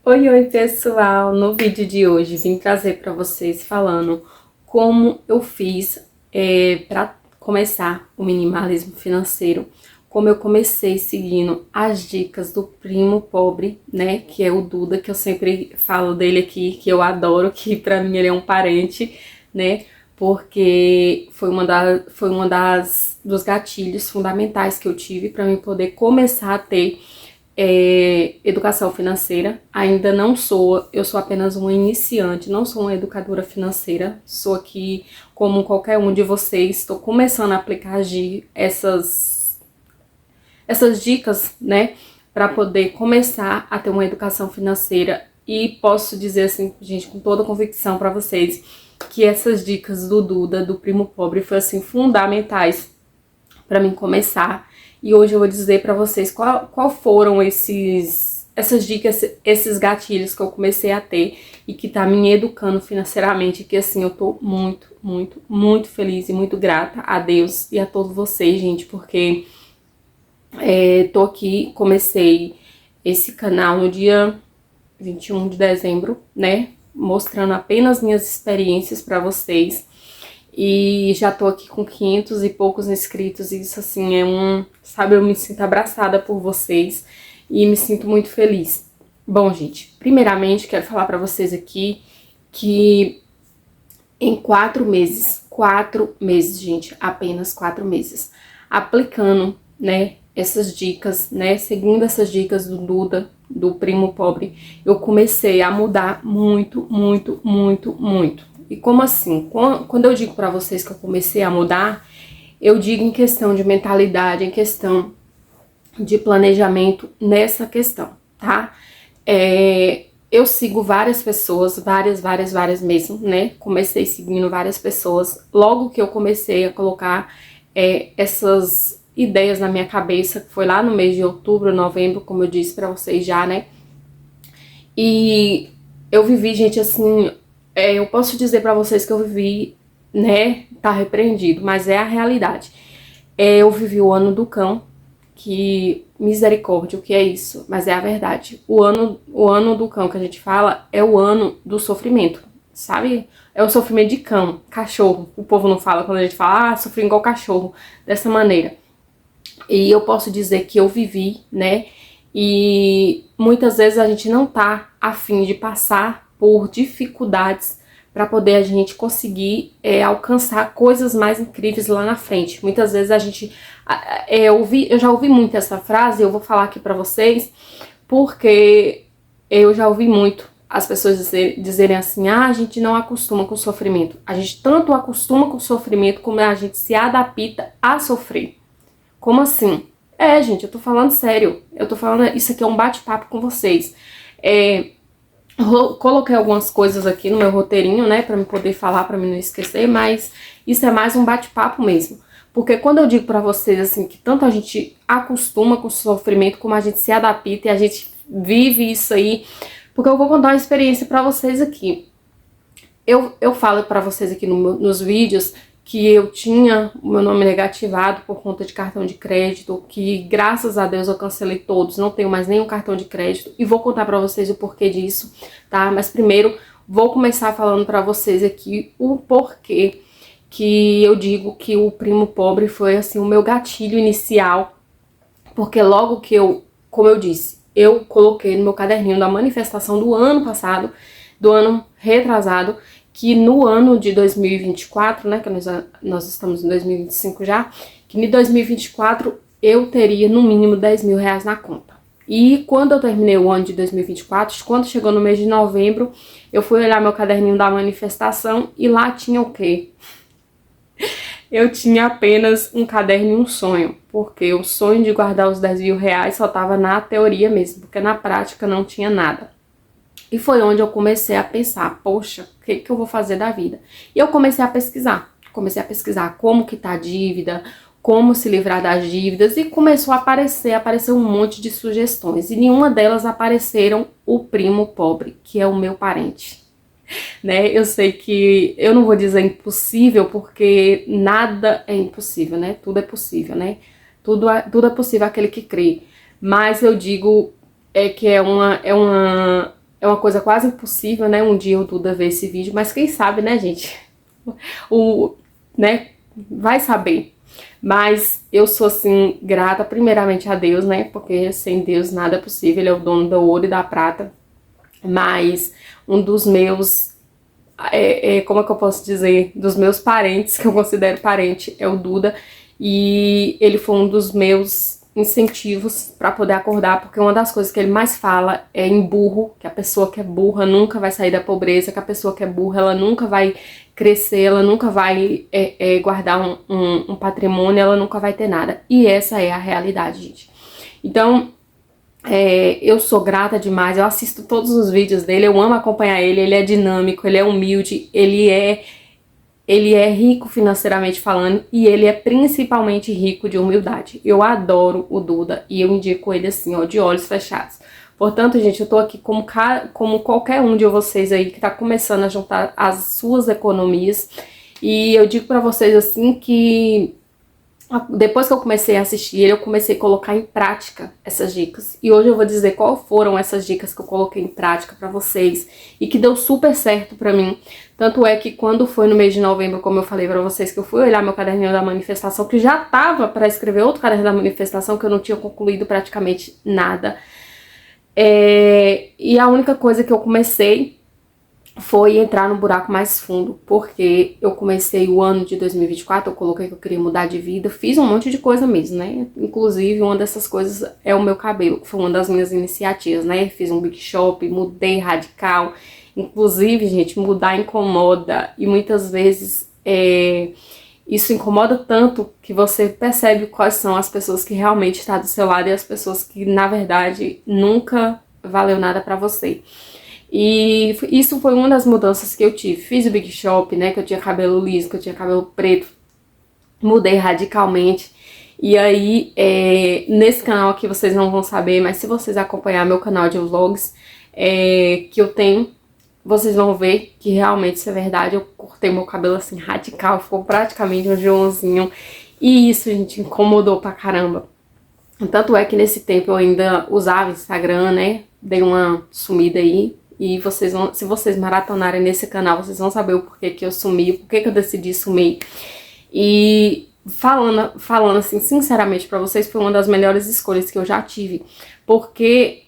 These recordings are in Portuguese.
Oi, oi pessoal! No vídeo de hoje vim trazer para vocês falando como eu fiz para começar o minimalismo financeiro, como eu comecei seguindo as dicas do primo pobre, né, que é o Duda, que eu sempre falo dele aqui, que eu adoro, que para mim ele é um parente, né, porque foi uma dos gatilhos fundamentais que eu tive para mim poder começar a ter educação financeira. Ainda não sou, eu sou apenas uma iniciante, não sou uma educadora financeira, sou aqui como qualquer um de vocês, estou começando a aplicar essas dicas, né, para poder começar a ter uma educação financeira. E posso dizer assim, gente, com toda a convicção para vocês, que essas dicas do Duda, do primo pobre, foram assim fundamentais para mim começar. E hoje eu vou dizer para vocês qual foram essas dicas, esses gatilhos que eu comecei a ter e que tá me educando financeiramente, que assim, eu tô muito, muito, muito feliz e muito grata a Deus e a todos vocês, gente, porque tô aqui, comecei esse canal no dia 21 de dezembro, né, mostrando apenas minhas experiências para vocês. E já tô aqui com 500 e poucos inscritos, e isso assim sabe, eu me sinto abraçada por vocês e me sinto muito feliz. Bom, gente, primeiramente quero falar pra vocês aqui que em 4 meses, gente, apenas 4 meses, aplicando, né, essas dicas, né, seguindo essas dicas do Duda, do primo pobre, eu comecei a mudar muito, muito, muito, muito. E como assim? Quando eu digo pra vocês que eu comecei a mudar, eu digo em questão de mentalidade, em questão de planejamento, nessa questão, tá? Eu sigo várias pessoas, várias mesmo, né? Comecei seguindo várias pessoas. Logo que eu comecei a colocar essas ideias na minha cabeça, que foi lá no mês de outubro, novembro, como eu disse pra vocês já, né? E eu vivi, gente, assim, eu posso dizer pra vocês que eu vivi, né? Tá repreendido, mas é a realidade. Eu vivi o ano do cão, que misericórdia, o que é isso? Mas é a verdade. O ano do cão que a gente fala é o ano do sofrimento, sabe? É o sofrimento de cão, cachorro. O povo não fala quando a gente fala, sofri igual cachorro, dessa maneira. E eu posso dizer que eu vivi, né? E muitas vezes a gente não tá a fim de passar por dificuldades para poder a gente conseguir alcançar coisas mais incríveis lá na frente. Muitas vezes a gente eu já ouvi muito essa frase, eu vou falar aqui para vocês, porque eu já ouvi muito as pessoas dizerem assim: ah, a gente não acostuma com o sofrimento. A gente tanto acostuma com o sofrimento como a gente se adapta a sofrer. Como assim? Gente, eu tô falando sério. Eu tô falando, isso aqui é um bate-papo com vocês. Coloquei algumas coisas aqui no meu roteirinho, né, pra me poder falar, pra mim não esquecer, mas isso é mais um bate-papo mesmo. Porque quando eu digo pra vocês, assim, que tanto a gente acostuma com o sofrimento, como a gente se adapta e a gente vive isso aí, porque eu vou contar uma experiência pra vocês aqui. Eu falo pra vocês aqui nos vídeos que eu tinha o meu nome negativado por conta de cartão de crédito, que graças a Deus eu cancelei todos, não tenho mais nenhum cartão de crédito, e vou contar pra vocês o porquê disso, tá? Mas primeiro vou começar falando pra vocês aqui o porquê que eu digo que o primo pobre foi assim o meu gatilho inicial, porque logo que como eu disse, eu coloquei no meu caderninho da manifestação do ano passado, do ano retrasado, que no ano de 2024, né, que nós estamos em 2025 já, que em 2024 eu teria no mínimo 10 mil reais na conta. E quando eu terminei o ano de 2024, quando chegou no mês de novembro, eu fui olhar meu caderninho da manifestação e lá tinha o quê? Eu tinha apenas um caderno e um sonho, porque o sonho de guardar os 10 mil reais só estava na teoria mesmo, porque na prática não tinha nada. E foi onde eu comecei a pensar, poxa, o que eu vou fazer da vida? E eu comecei a pesquisar como que tá a dívida, como se livrar das dívidas, e começou a aparecer um monte de sugestões, e nenhuma delas apareceram o primo pobre, que é o meu parente. Né? Eu sei que eu não vou dizer impossível, porque nada é impossível, né? Tudo é possível, né? Tudo é possível aquele que crê. Mas eu digo que é é uma coisa quase impossível, né? Um dia o Duda ver esse vídeo, mas quem sabe, né, gente? Né? Vai saber. Mas eu sou, assim, grata primeiramente a Deus, né? Porque sem Deus nada é possível, Ele é o dono do ouro e da prata. Mas um dos meus, como é que eu posso dizer? Dos meus parentes, que eu considero parente, é o Duda. E ele foi um dos meus incentivos para poder acordar, porque uma das coisas que ele mais fala é em burro, que a pessoa que é burra nunca vai sair da pobreza, que a pessoa que é burra, ela nunca vai crescer, ela nunca vai guardar um patrimônio, ela nunca vai ter nada. E essa é a realidade, gente. Então, eu sou grata demais, eu assisto todos os vídeos dele, eu amo acompanhar ele, ele é dinâmico, ele é humilde, ele é rico financeiramente falando e ele é principalmente rico de humildade. Eu adoro o Duda e eu indico ele assim, ó, de olhos fechados. Portanto, gente, eu tô aqui como qualquer um de vocês aí que tá começando a juntar as suas economias. E eu digo pra vocês assim que depois que eu comecei a assistir ele, eu comecei a colocar em prática essas dicas. E hoje eu vou dizer qual foram essas dicas que eu coloquei em prática pra vocês e que deu super certo pra mim. Tanto é que quando foi no mês de novembro, como eu falei pra vocês, que eu fui olhar meu caderninho da manifestação, que já tava pra escrever outro caderno da manifestação, que eu não tinha concluído praticamente nada. E a única coisa que eu comecei foi entrar no buraco mais fundo, porque eu comecei o ano de 2024, eu coloquei que eu queria mudar de vida, fiz um monte de coisa mesmo, né? Inclusive, uma dessas coisas é o meu cabelo, que foi uma das minhas iniciativas, né? Fiz um big shop, mudei radical. Inclusive, gente, mudar incomoda e muitas vezes isso incomoda tanto que você percebe quais são as pessoas que realmente estão do seu lado e as pessoas que, na verdade, nunca valeu nada pra você. E isso foi uma das mudanças que eu tive. Fiz o Big Shop, né, que eu tinha cabelo liso, que eu tinha cabelo preto. Mudei radicalmente. E aí, nesse canal aqui vocês não vão saber, mas se vocês acompanhar meu canal de vlogs que eu tenho, vocês vão ver que realmente isso é verdade. Eu cortei meu cabelo assim radical, ficou praticamente um Joãozinho. E isso, gente, incomodou pra caramba. Tanto é que nesse tempo eu ainda usava Instagram, né, dei uma sumida aí. E vocês vão, se vocês maratonarem nesse canal, vocês vão saber o porquê que eu sumi, o porquê que eu decidi sumir. E falando assim, sinceramente pra vocês, foi uma das melhores escolhas que eu já tive. Porque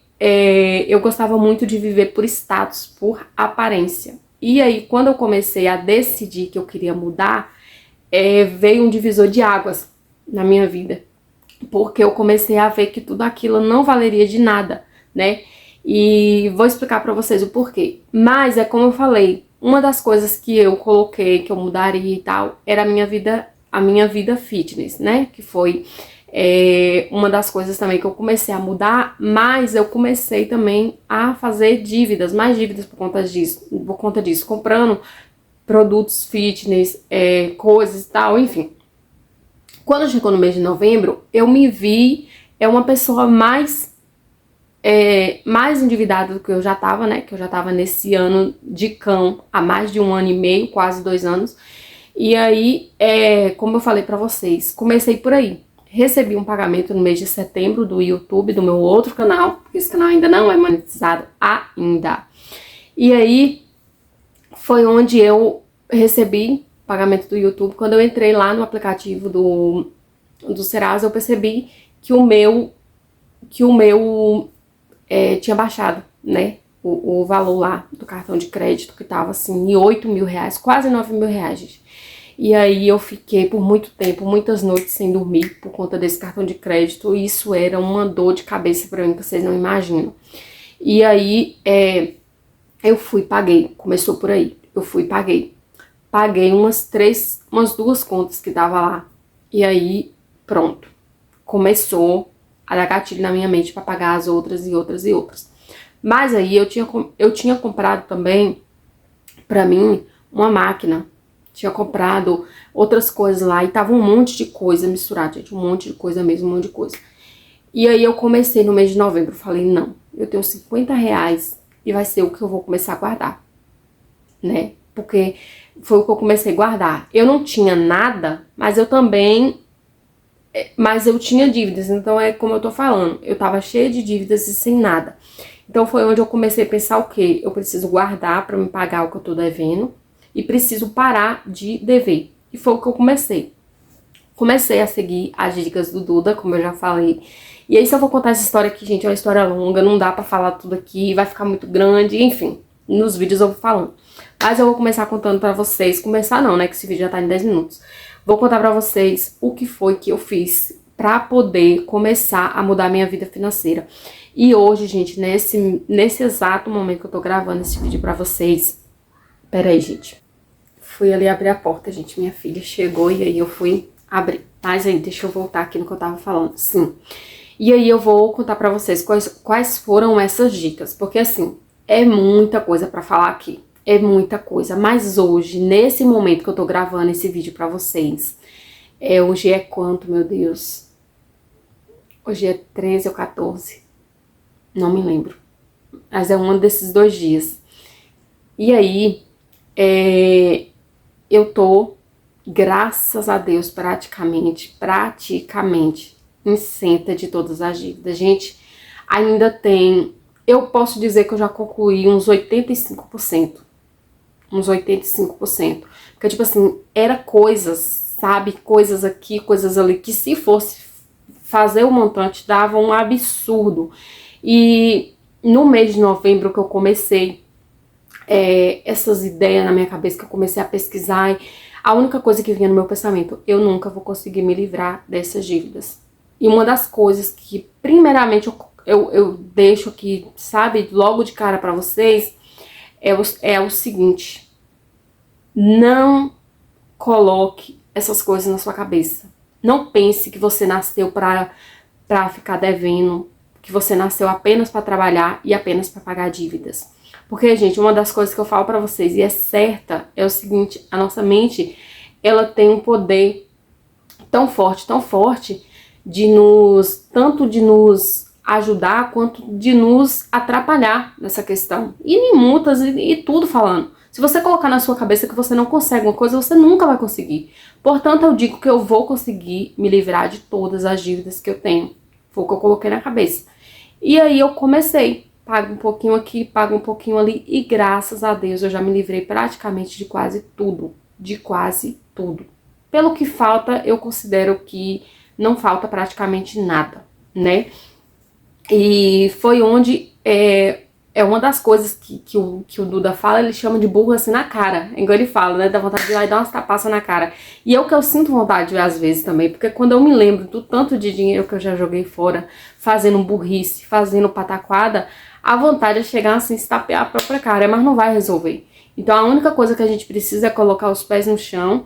eu gostava muito de viver por status, por aparência. E aí, quando eu comecei a decidir que eu queria mudar, veio um divisor de águas na minha vida. Porque eu comecei a ver que tudo aquilo não valeria de nada, né? E vou explicar pra vocês o porquê. Mas é como eu falei, uma das coisas que eu coloquei, que eu mudaria e tal, era a minha vida fitness, né? Que foi uma das coisas também que eu comecei a mudar, mas eu comecei também a fazer dívidas, mais dívidas por conta disso, comprando produtos fitness, coisas e tal, enfim. Quando chegou no mês de novembro, eu me vi uma pessoa mais endividada do que eu já tava, né? Que eu já tava nesse ano de cão há mais de 1 ano e meio, quase 2 anos. E aí, como eu falei pra vocês, comecei por aí. Recebi um pagamento no mês de setembro do YouTube, do meu outro canal, porque esse canal ainda não é monetizado ainda. E aí, foi onde eu recebi pagamento do YouTube. Quando eu entrei lá no aplicativo do Serasa, eu percebi que o meu tinha baixado, né, o valor lá do cartão de crédito, que tava assim, em 8 mil reais, quase 9 mil reais, gente. E aí eu fiquei por muito tempo, muitas noites sem dormir por conta desse cartão de crédito, e isso era uma dor de cabeça pra mim que vocês não imaginam. E aí eu fui, paguei, começou por aí, eu fui, paguei umas 2 contas que tava lá, e aí pronto, começou a dar gatilho na minha mente para pagar as outras e outras e outras. Mas aí eu tinha comprado também para mim uma máquina, tinha comprado outras coisas lá e tava um monte de coisa misturada, gente, um monte de coisa mesmo, um monte de coisa. E aí eu comecei no mês de novembro, falei, não, eu tenho 50 reais e vai ser o que eu vou começar a guardar, né? Porque foi o que eu comecei a guardar. Eu não tinha nada, mas eu tinha dívidas, então é como eu tô falando, eu tava cheia de dívidas e sem nada. Então foi onde eu comecei a pensar o quê? Eu preciso guardar para me pagar o que eu tô devendo e preciso parar de dever. E foi o que eu comecei. Comecei a seguir as dicas do Duda, como eu já falei. E aí, se eu vou contar essa história aqui, gente, é uma história longa, não dá pra falar tudo aqui, vai ficar muito grande, enfim. Nos vídeos eu vou falando. Mas eu vou começar contando pra vocês. Começar não, né, que esse vídeo já tá em 10 minutos. Vou contar pra vocês o que foi que eu fiz pra poder começar a mudar minha vida financeira. E hoje, gente, nesse exato momento que eu tô gravando esse vídeo pra vocês... Pera aí, gente. Fui ali abrir a porta, gente. Minha filha chegou e aí eu fui abrir. Mas aí, deixa eu voltar aqui no que eu tava falando. Sim. E aí eu vou contar pra vocês quais foram essas dicas. Porque assim, é muita coisa pra falar aqui. É muita coisa. Mas hoje, nesse momento que eu tô gravando esse vídeo pra vocês... hoje é quanto, meu Deus? Hoje é 13 ou 14? Não me lembro. Mas é um desses 2 dias. E aí, eu tô, graças a Deus, praticamente, isenta de todas as dívidas. Gente, ainda tem... Eu posso dizer que eu já concluí uns 85%. Uns 85%. Porque, tipo assim, era coisas, sabe? Coisas aqui, coisas ali, que se fosse fazer o montante, dava um absurdo. E no mês de novembro que eu comecei essas ideias na minha cabeça, que eu comecei a pesquisar, a única coisa que vinha no meu pensamento: eu nunca vou conseguir me livrar dessas dívidas. E uma das coisas que, primeiramente, eu deixo aqui, sabe, logo de cara pra vocês, é o seguinte: não coloque essas coisas na sua cabeça. Não pense que você nasceu pra ficar devendo, que você nasceu apenas pra trabalhar e apenas pra pagar dívidas. Porque, gente, uma das coisas que eu falo pra vocês, e é certa, é o seguinte: a nossa mente, ela tem um poder tão forte, tanto de nos ajudar, quanto de nos atrapalhar nessa questão. E em multas e tudo falando. Se você colocar na sua cabeça que você não consegue uma coisa, você nunca vai conseguir. Portanto, eu digo que eu vou conseguir me livrar de todas as dívidas que eu tenho. Foi o que eu coloquei na cabeça. E aí eu comecei. Pago um pouquinho aqui, pago um pouquinho ali, e graças a Deus eu já me livrei praticamente de quase tudo. De quase tudo. Pelo que falta, eu considero que não falta praticamente nada, né? E foi onde uma das coisas que o Duda fala, ele chama de burro assim na cara. Igual ele fala, né? Dá vontade de ir lá e dar umas tapaças na cara. E é o que eu sinto vontade de ver às vezes também. Porque quando eu me lembro do tanto de dinheiro que eu já joguei fora, fazendo burrice, fazendo pataquada, a vontade é chegar assim, se tapear a própria cara, mas não vai resolver. Então a única coisa que a gente precisa é colocar os pés no chão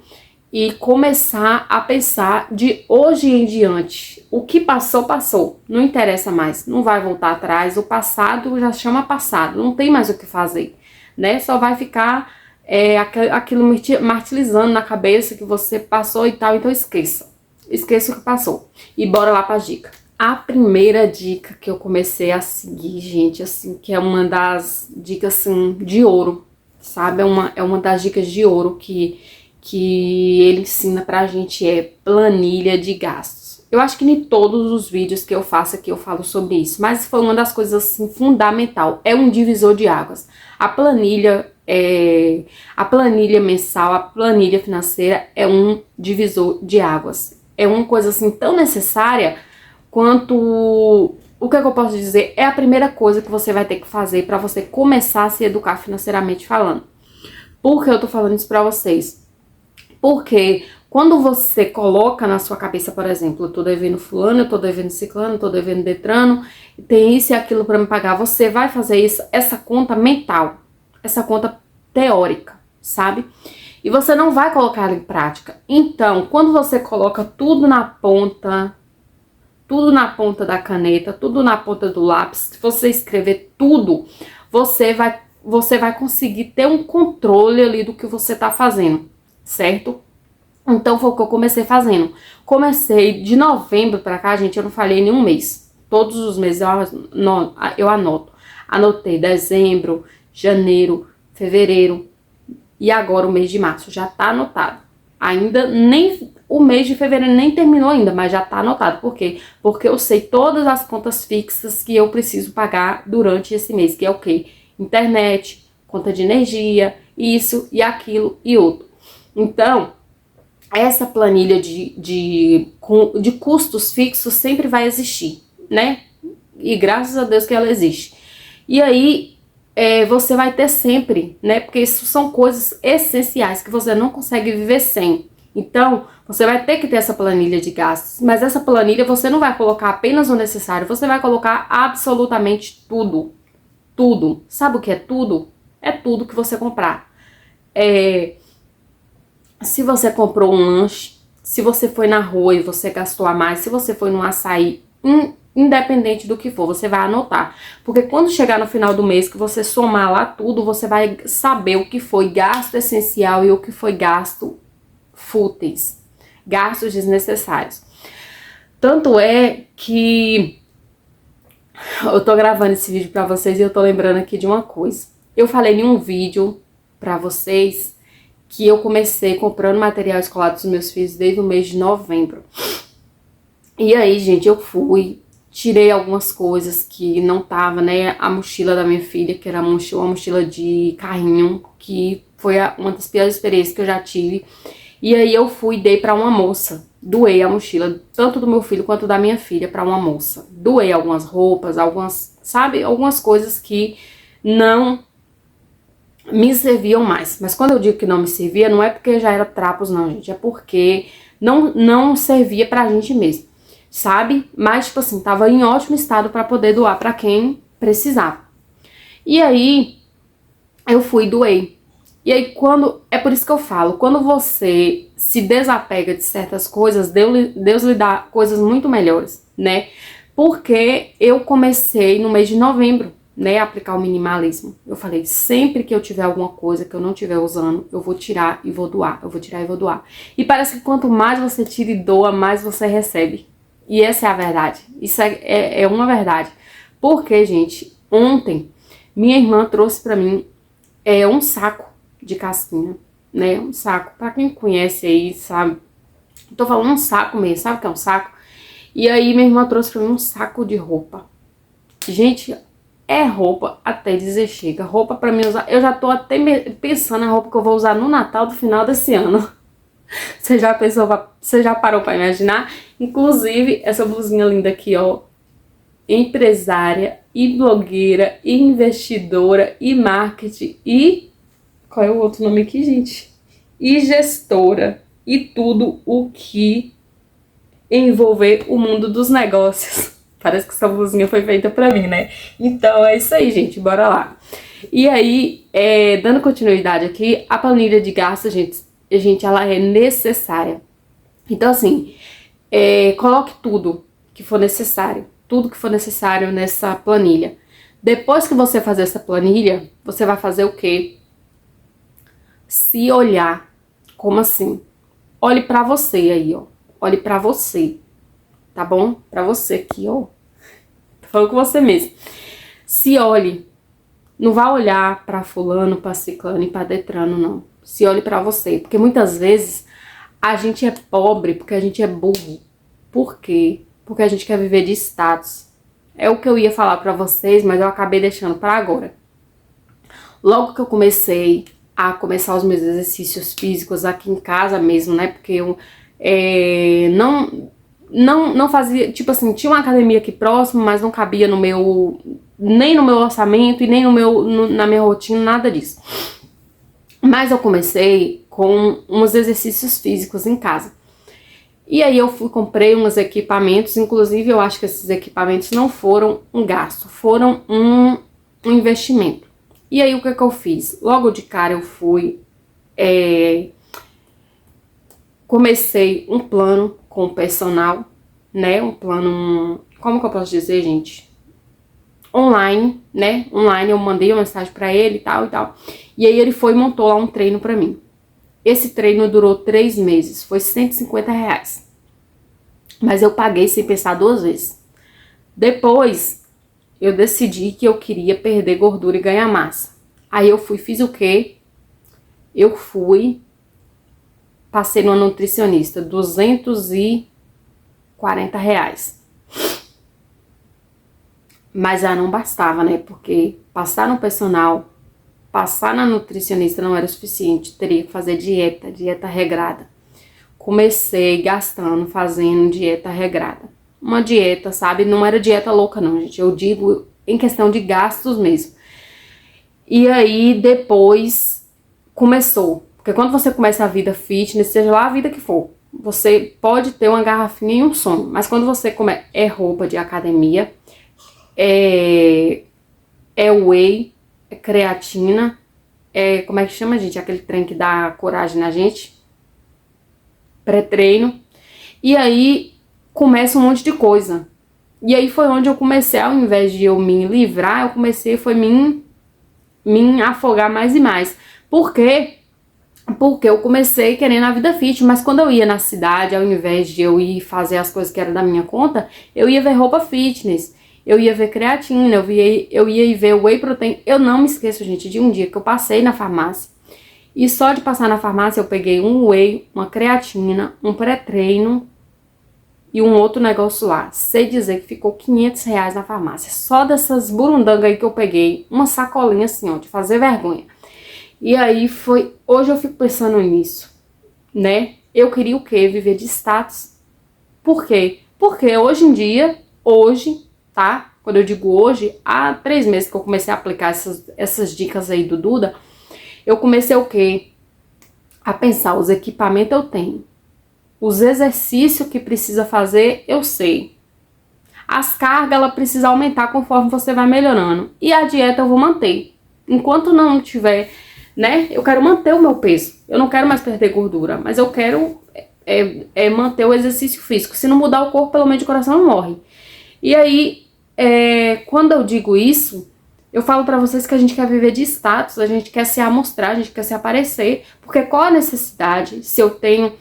e começar a pensar de hoje em diante. O que passou, passou. Não interessa mais, não vai voltar atrás. O passado já chama passado, não tem mais o que fazer, né? Só vai ficar aquilo martirizando na cabeça que você passou e tal. Então esqueça o que passou. E bora lá pra dica. A primeira dica que eu comecei a seguir, gente, assim, que é uma das dicas, assim, de ouro, sabe? É uma das dicas de ouro que ele ensina pra gente, é planilha de gastos. Eu acho que em todos os vídeos que eu faço aqui eu falo sobre isso, mas foi uma das coisas, assim, fundamental. É um divisor de águas. A planilha mensal, a planilha financeira é um divisor de águas. É uma coisa, assim, tão necessária quanto... O que é que eu posso dizer? É a primeira coisa que você vai ter que fazer para você começar a se educar financeiramente falando. Por que eu tô falando isso pra vocês? Porque quando você coloca na sua cabeça, por exemplo, eu tô devendo fulano, eu tô devendo ciclano, eu tô devendo Detrano, tem isso e aquilo para me pagar, você vai fazer isso, essa conta mental, essa conta teórica, sabe? E você não vai colocar ela em prática. Então, quando você coloca tudo na ponta da caneta, tudo na ponta do lápis, se você escrever tudo, você vai conseguir ter um controle ali do que você tá fazendo, certo? Então foi o que eu comecei fazendo. Comecei de novembro pra cá, gente, eu não falhei nenhum mês. Todos os meses eu anoto. Anotei dezembro, janeiro, fevereiro e agora o mês de março. Já tá anotado. Ainda nem o mês de fevereiro nem terminou ainda, mas já tá anotado. Por quê? Porque eu sei todas as contas fixas que eu preciso pagar durante esse mês, que é o quê? Internet, conta de energia, isso e aquilo e outro. Então, essa planilha de custos fixos sempre vai existir, né? E graças a Deus que ela existe. E aí, você vai ter sempre, né? Porque isso são coisas essenciais que você não consegue viver sem. Então, você vai ter que ter essa planilha de gastos. Mas essa planilha você não vai colocar apenas o necessário, você vai colocar absolutamente tudo. Tudo. Sabe o que é tudo? É tudo que você comprar. Se você comprou um lanche, se você foi na rua e você gastou a mais, se você foi no açaí, independente do que for, você vai anotar. Porque quando chegar no final do mês, que você somar lá tudo, você vai saber o que foi gasto essencial e o que foi gasto fúteis, gastos desnecessários. Tanto é que eu tô gravando esse vídeo pra vocês e eu tô lembrando aqui de uma coisa. Eu falei em um vídeo pra vocês que eu comecei comprando material escolar dos meus filhos desde o mês de novembro. E aí, gente, eu fui, tirei algumas coisas que não tava, né? A mochila da minha filha, que era uma mochila de carrinho, que foi uma das piores experiências que eu já tive. E aí eu fui e dei pra uma moça. Doei a mochila, tanto do meu filho quanto da minha filha, pra uma moça. Doei algumas roupas, algumas coisas que não me serviam mais. Mas quando eu digo que não me servia, não é porque já era trapos não, gente. É porque não servia pra gente mesmo, sabe? Mas, tipo assim, tava em ótimo estado pra poder doar pra quem precisava. E aí, eu fui e doei. E aí, é por isso que eu falo, quando você se desapega de certas coisas, Deus lhe dá coisas muito melhores, né? Porque eu comecei no mês de novembro, né, aplicar o minimalismo. Eu falei, sempre que eu tiver alguma coisa que eu não estiver usando, eu vou tirar e vou doar, eu vou tirar e vou doar. E parece que quanto mais você tira e doa, mais você recebe. E essa é a verdade, isso é uma verdade. Porque, gente, ontem, minha irmã trouxe pra mim um saco de casquinha, né, um saco, pra quem conhece aí, sabe, tô falando um saco mesmo, sabe o que é um saco? E aí minha irmã trouxe pra mim um saco de roupa. Gente, é roupa até dizer chega. Roupa pra mim usar. Eu já tô até pensando na roupa que eu vou usar no Natal do final desse ano. Você já pensou, você já parou pra imaginar? Inclusive, essa blusinha linda aqui, ó. Empresária e blogueira e investidora e marketing e... Qual é o outro nome aqui, gente? E gestora. E tudo o que envolver o mundo dos negócios. Parece que essa blusinha foi feita pra mim, né? Então é isso aí, gente, bora lá. E aí, dando continuidade aqui, a planilha de gastos, gente, ela é necessária. Então assim, coloque tudo que for necessário. Tudo que for necessário nessa planilha. Depois que você fazer essa planilha, você vai fazer o quê? Se olhar. Como assim? Olhe pra você aí, ó. Olhe pra você. Tá bom? Pra você aqui, ó. Tô falando com você mesmo. Se olhe. Não vá olhar pra fulano, pra ciclano e pra detrano, não. Se olhe pra você. Porque muitas vezes a gente é pobre porque a gente é burro. Por quê? Porque a gente quer viver de status. É o que eu ia falar pra vocês, mas eu acabei deixando pra agora. Logo que eu comecei a começar os meus exercícios físicos aqui em casa mesmo, né? Porque eu não fazia, tipo assim, tinha uma academia aqui próximo, mas não cabia nem no meu orçamento e nem na minha rotina, nada disso. Mas eu comecei com uns exercícios físicos em casa. E aí eu comprei uns equipamentos, inclusive eu acho que esses equipamentos não foram um gasto, foram um investimento. E aí o que eu fiz? Logo de cara eu fui, comecei um plano com o personal, né, um plano, como que eu posso dizer, gente? Online, né, online, eu mandei uma mensagem pra ele e tal. E aí ele foi e montou lá um treino pra mim. Esse treino durou 3 meses, foi R$150. Mas eu paguei sem pensar 2 vezes. Depois, eu decidi que eu queria perder gordura e ganhar massa. Aí eu fiz o quê? Eu fui passei numa nutricionista, R$ 240. Mas já não bastava, né? Porque passar no personal, passar na nutricionista não era o suficiente. Teria que fazer dieta regrada. Comecei gastando, fazendo dieta regrada. Uma dieta, sabe? Não era dieta louca não, gente. Eu digo em questão de gastos mesmo. E aí, depois, começou. Porque quando você começa a vida fitness, seja lá a vida que for, você pode ter uma garrafinha e um sonho. Mas quando você começa, é roupa de academia, é whey, é creatina, como é que chama, gente? Aquele trem que dá coragem na gente. Pré-treino. E aí, começa um monte de coisa. E aí foi onde eu comecei, ao invés de eu me livrar, eu comecei, foi me afogar mais e mais. Por quê? Porque eu comecei querendo a vida fit, mas quando eu ia na cidade, ao invés de eu ir fazer as coisas que eram da minha conta, eu ia ver roupa fitness, eu ia ver creatina, eu ia ver whey protein. Eu não me esqueço, gente, de um dia que eu passei na farmácia, e só de passar na farmácia eu peguei um whey, uma creatina, um pré-treino e um outro negócio lá. Sei dizer que ficou R$ 500 na farmácia. Só dessas burundangas aí que eu peguei, uma sacolinha assim, ó, de fazer vergonha. E aí foi, hoje eu fico pensando nisso, né? Eu queria o quê? Viver de status. Por quê? Porque hoje em dia, tá? Quando eu digo hoje, há 3 meses que eu comecei a aplicar essas dicas aí do Duda, eu comecei o quê? A pensar, os equipamentos eu tenho. Os exercícios que precisa fazer, eu sei. As cargas, ela precisa aumentar conforme você vai melhorando. E a dieta eu vou manter. Enquanto não tiver, né? Eu quero manter o meu peso. Eu não quero mais perder gordura, mas eu quero manter o exercício físico. Se não mudar o corpo, pelo menos de coração não morre. E aí, quando eu digo isso, eu falo pra vocês que a gente quer viver de status, a gente quer se amostrar, a gente quer se aparecer. Porque qual a necessidade se eu tenho...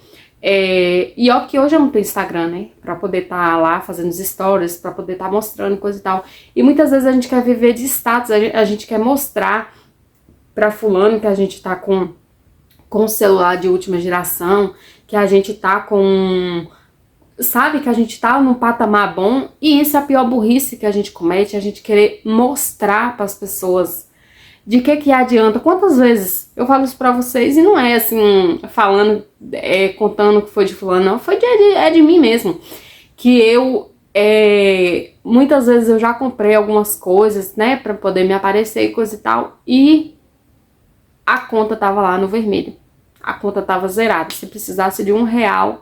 e ó que hoje eu não tenho Instagram, né? Pra poder estar lá fazendo os stories, pra poder estar mostrando coisa e tal. E muitas vezes a gente quer viver de status, a gente quer mostrar pra fulano que a gente tá com um celular de última geração, que a gente tá com... Sabe, que a gente tá num patamar bom. E isso é a pior burrice que a gente comete, a gente querer mostrar pras pessoas. De que adianta? Quantas vezes eu falo isso pra vocês e não é assim, falando, contando que foi de fulano, não. Foi de mim mesmo. Que eu, muitas vezes eu já comprei algumas coisas, né, pra poder me aparecer e coisa e tal. E a conta tava lá no vermelho. A conta tava zerada. Se precisasse de R$ 1,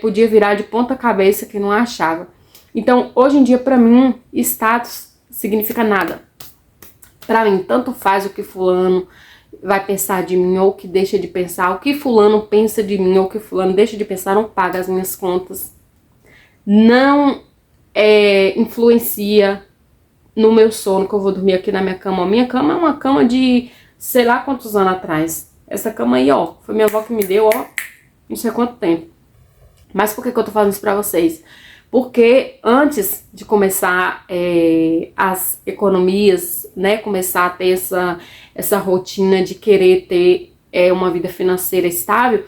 podia virar de ponta cabeça que não achava. Então, hoje em dia, pra mim, status significa nada. Pra mim, tanto faz o que fulano vai pensar de mim ou que deixa de pensar, o que fulano pensa de mim ou que fulano deixa de pensar, não paga as minhas contas, não influencia no meu sono, que eu vou dormir aqui na minha cama. Minha cama é uma cama de sei lá quantos anos atrás. Essa cama aí, ó, foi minha avó que me deu, ó, não sei quanto tempo. Mas por que eu tô falando isso pra vocês? Porque antes de começar as economias, né, começar a ter essa rotina de querer ter uma vida financeira estável,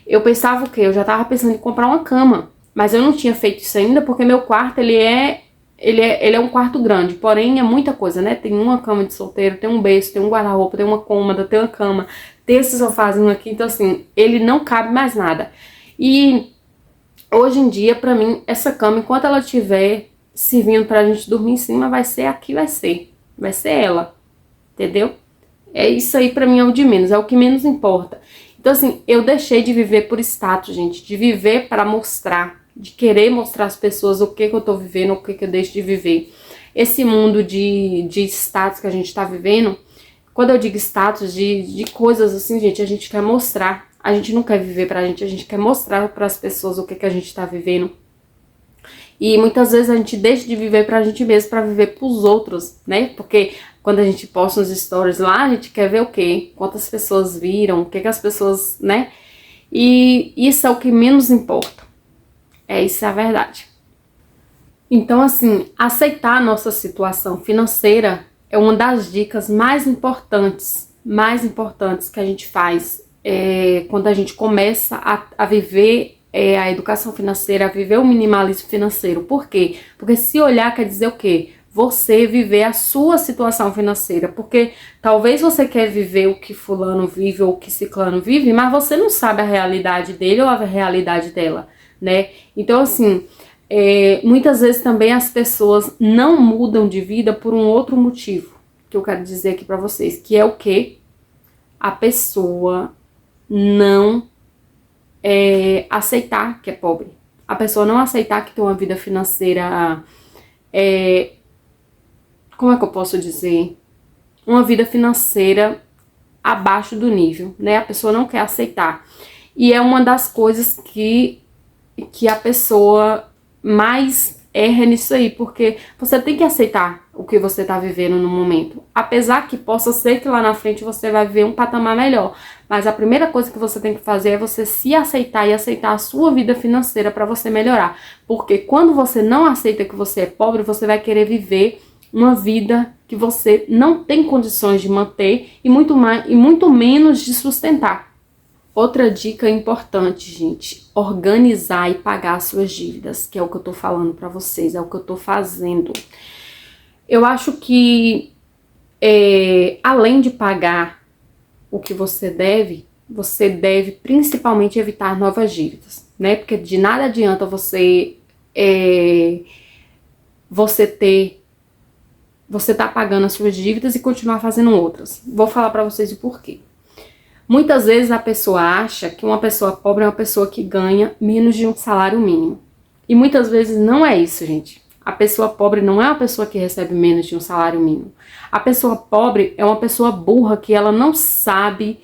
eu pensava o quê? Eu já tava pensando em comprar uma cama, mas eu não tinha feito isso ainda porque meu quarto, ele é um quarto grande, porém é muita coisa, né? Tem uma cama de solteiro, tem um berço, tem um guarda-roupa, tem uma cômoda, tem uma cama, tem esse sofazinho aqui, então assim, ele não cabe mais nada. E hoje em dia, pra mim, essa cama, enquanto ela estiver servindo pra gente dormir em cima, vai ser ela, entendeu? É isso aí, pra mim é o de menos, é o que menos importa. Então assim, eu deixei de viver por status, gente, de viver pra mostrar, de querer mostrar às pessoas o que eu tô vivendo, o que eu deixo de viver. Esse mundo de status que a gente tá vivendo, quando eu digo status, de coisas assim, gente, a gente quer mostrar. A gente não quer viver pra gente, a gente quer mostrar pras pessoas o que a gente tá vivendo. E muitas vezes a gente deixa de viver pra gente mesmo, pra viver pros outros, né? Porque quando a gente posta nos stories lá, a gente quer ver o quê? Quantas pessoas viram, o que as pessoas, né? E isso é o que menos importa. Isso é a verdade. Então, assim, aceitar a nossa situação financeira é uma das dicas mais importantes que a gente faz quando a gente começa a viver a educação financeira, a viver o minimalismo financeiro. Por quê? Porque se olhar quer dizer o quê? Você viver a sua situação financeira, porque talvez você quer viver o que fulano vive ou o que ciclano vive, mas você não sabe a realidade dele ou a realidade dela, né? Então, assim, muitas vezes também as pessoas não mudam de vida por um outro motivo, que eu quero dizer aqui pra vocês, que é o quê? A pessoa não aceitar que é pobre. A pessoa não aceitar que tem uma vida financeira, como é que eu posso dizer? Uma vida financeira abaixo do nível, né? A pessoa não quer aceitar. E é uma das coisas que a pessoa mais erra nisso aí, porque você tem que aceitar o que você tá vivendo no momento. Apesar que possa ser que lá na frente você vai viver um patamar melhor. Mas a primeira coisa que você tem que fazer é você se aceitar e aceitar a sua vida financeira para você melhorar. Porque quando você não aceita que você é pobre, você vai querer viver uma vida que você não tem condições de manter e muito menos de sustentar. Outra dica importante, gente, organizar e pagar as suas dívidas, que é o que eu tô falando pra vocês, é o que eu tô fazendo. Eu acho que, além de pagar o que você deve principalmente evitar novas dívidas, né? Porque de nada adianta você tá pagando as suas dívidas e continuar fazendo outras. Vou falar pra vocês o porquê. Muitas vezes a pessoa acha que uma pessoa pobre é uma pessoa que ganha menos de um salário mínimo. E muitas vezes não é isso, gente. A pessoa pobre não é uma pessoa que recebe menos de um salário mínimo. A pessoa pobre é uma pessoa burra que ela não sabe,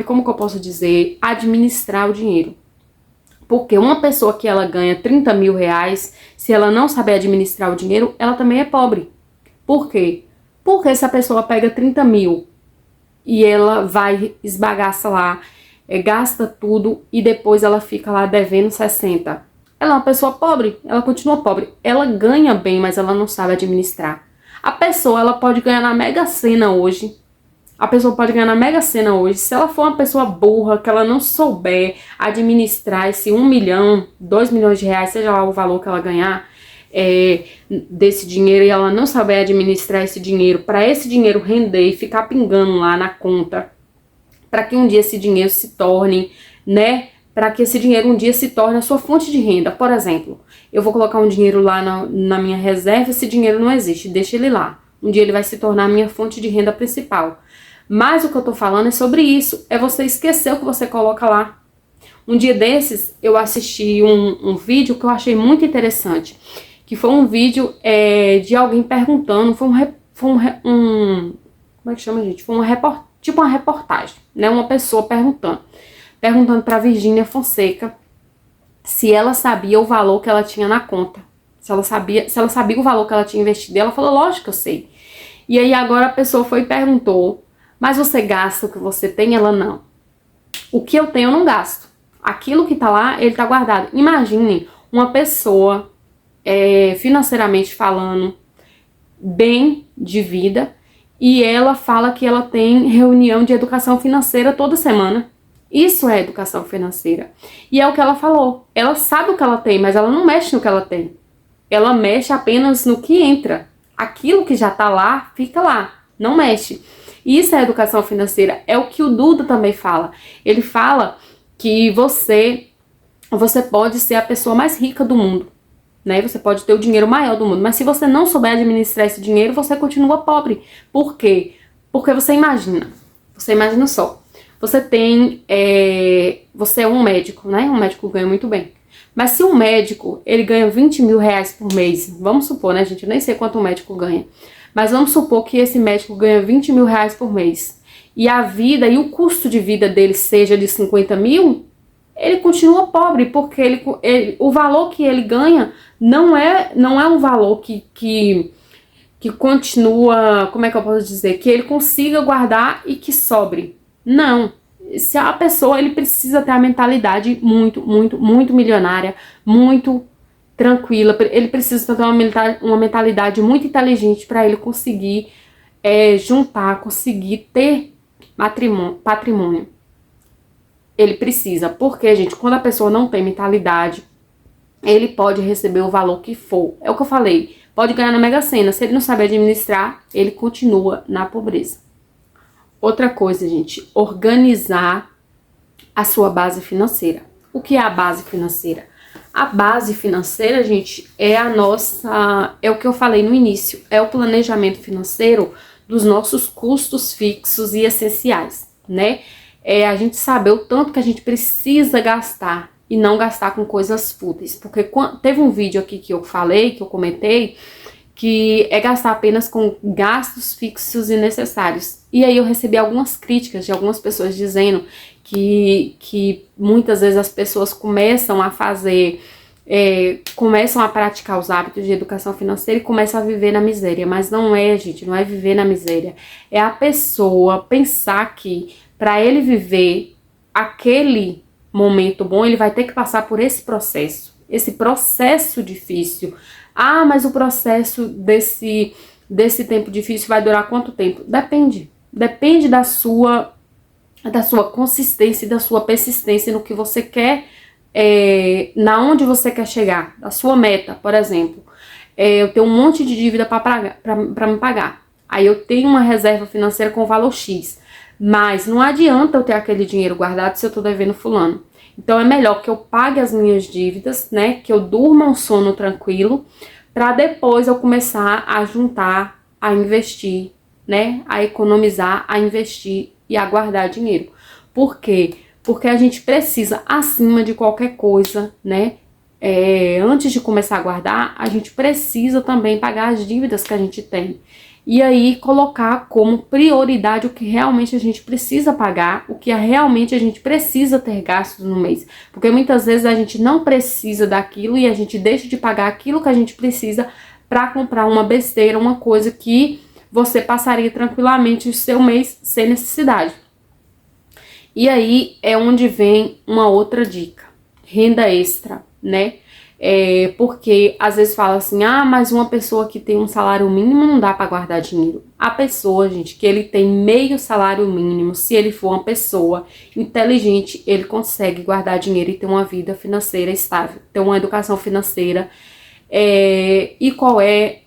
como que eu posso dizer, administrar o dinheiro. Porque uma pessoa que ela ganha 30 mil reais, se ela não saber administrar o dinheiro, ela também é pobre. Por quê? Porque se a pessoa pega 30 mil e ela vai, esbagaça lá, gasta tudo e depois ela fica lá devendo 60. Ela é uma pessoa pobre, ela continua pobre. Ela ganha bem, mas ela não sabe administrar. A pessoa, ela pode ganhar na Mega Sena hoje. Se ela for uma pessoa burra, que ela não souber administrar esse 1 milhão, 2 milhões de reais, seja lá o valor que ela ganhar, desse dinheiro, e ela não saber administrar esse dinheiro, para esse dinheiro render e ficar pingando lá na conta, para que um dia esse dinheiro se torne, né, para que esse dinheiro um dia se torne a sua fonte de renda. Por exemplo, eu vou colocar um dinheiro lá na minha reserva, esse dinheiro não existe, deixa ele lá. Um dia ele vai se tornar a minha fonte de renda principal. Mas o que eu tô falando é sobre isso, é você esquecer o que você coloca lá. Um dia desses, eu assisti um vídeo que eu achei muito interessante, que foi um vídeo de alguém perguntando, como é que chama, gente? Foi tipo uma reportagem, né? Uma pessoa perguntando pra Virgínia Fonseca se ela sabia o valor que ela tinha na conta. Se ela sabia o valor que ela tinha investido. E ela falou, lógico que eu sei. E aí agora a pessoa foi e perguntou, mas você gasta o que você tem? Ela, não. O que eu tenho eu não gasto. Aquilo que tá lá, ele tá guardado. Imagine uma pessoa financeiramente falando, bem de vida, e ela fala que ela tem reunião de educação financeira toda semana. Isso é educação financeira. E é o que ela falou. Ela sabe o que ela tem, mas ela não mexe no que ela tem. Ela mexe apenas no que entra. Aquilo que já tá lá, fica lá. Não mexe. Isso é educação financeira. É o que o Duda também fala. Ele fala que você pode ser a pessoa mais rica do mundo, né? Você pode ter o dinheiro maior do mundo, mas se você não souber administrar esse dinheiro, você continua pobre. Por quê? Porque você imagina só, você é um médico, né? Um médico ganha muito bem. Mas se um médico, ele ganha 20 mil reais por mês, vamos supor, né, gente? Eu nem sei quanto um médico ganha, mas vamos supor que esse médico ganha 20 mil reais por mês, e a vida e o custo de vida dele seja de 50 mil, ele continua pobre, porque o valor que ele ganha não é um valor que continua, como é que eu posso dizer, que ele consiga guardar e que sobre. Não. Se a pessoa, ele precisa ter a mentalidade muito, muito, muito milionária, muito tranquila, ele precisa ter uma mentalidade muito inteligente para ele conseguir juntar, conseguir ter patrimônio. Ele precisa, porque, gente, quando a pessoa não tem mentalidade, ele pode receber o valor que for. É o que eu falei, pode ganhar na Mega Sena. Se ele não sabe administrar, ele continua na pobreza. Outra coisa, gente, organizar a sua base financeira. O que é a base financeira? A base financeira, gente, é é o que eu falei no início, é o planejamento financeiro dos nossos custos fixos e essenciais, né? É a gente saber o tanto que a gente precisa gastar e não gastar com coisas fúteis. Porque teve um vídeo aqui que eu falei, que eu comentei, que é gastar apenas com gastos fixos e necessários. E aí eu recebi algumas críticas de algumas pessoas dizendo que muitas vezes as pessoas começam a fazer, começam a praticar os hábitos de educação financeira e começam a viver na miséria. Mas não é, gente, não é viver na miséria. É a pessoa pensar que para ele viver aquele momento bom, ele vai ter que passar por esse processo difícil. Ah, mas o processo desse tempo difícil vai durar quanto tempo? Depende da sua consistência e da sua persistência no que você quer, na onde você quer chegar, da sua meta. Por exemplo, eu tenho um monte de dívida para me pagar. Aí eu tenho uma reserva financeira com valor X. Mas não adianta eu ter aquele dinheiro guardado se eu tô devendo fulano. Então é melhor que eu pague as minhas dívidas, né? Que eu durma um sono tranquilo, para depois eu começar a juntar, a investir, né? A economizar, a investir e a guardar dinheiro. Por quê? Porque a gente precisa, acima de qualquer coisa, né? Antes de começar a guardar, a gente precisa também pagar as dívidas que a gente tem. E aí colocar como prioridade o que realmente a gente precisa pagar, o que realmente a gente precisa ter gastos no mês. Porque muitas vezes a gente não precisa daquilo e a gente deixa de pagar aquilo que a gente precisa para comprar uma besteira, uma coisa que você passaria tranquilamente o seu mês sem necessidade. E aí é onde vem uma outra dica, renda extra, né? Porque às vezes fala assim, mas uma pessoa que tem um salário mínimo não dá para guardar dinheiro. A pessoa, gente, que ele tem meio salário mínimo, se ele for uma pessoa inteligente, ele consegue guardar dinheiro e ter uma vida financeira estável, ter uma educação financeira. E qual é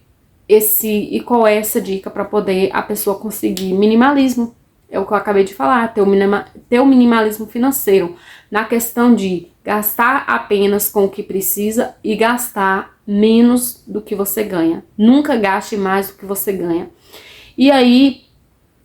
essa dica para poder a pessoa conseguir minimalismo? É o que eu acabei de falar, ter o minimalismo financeiro, na questão de gastar apenas com o que precisa e gastar menos do que você ganha. Nunca gaste mais do que você ganha. E aí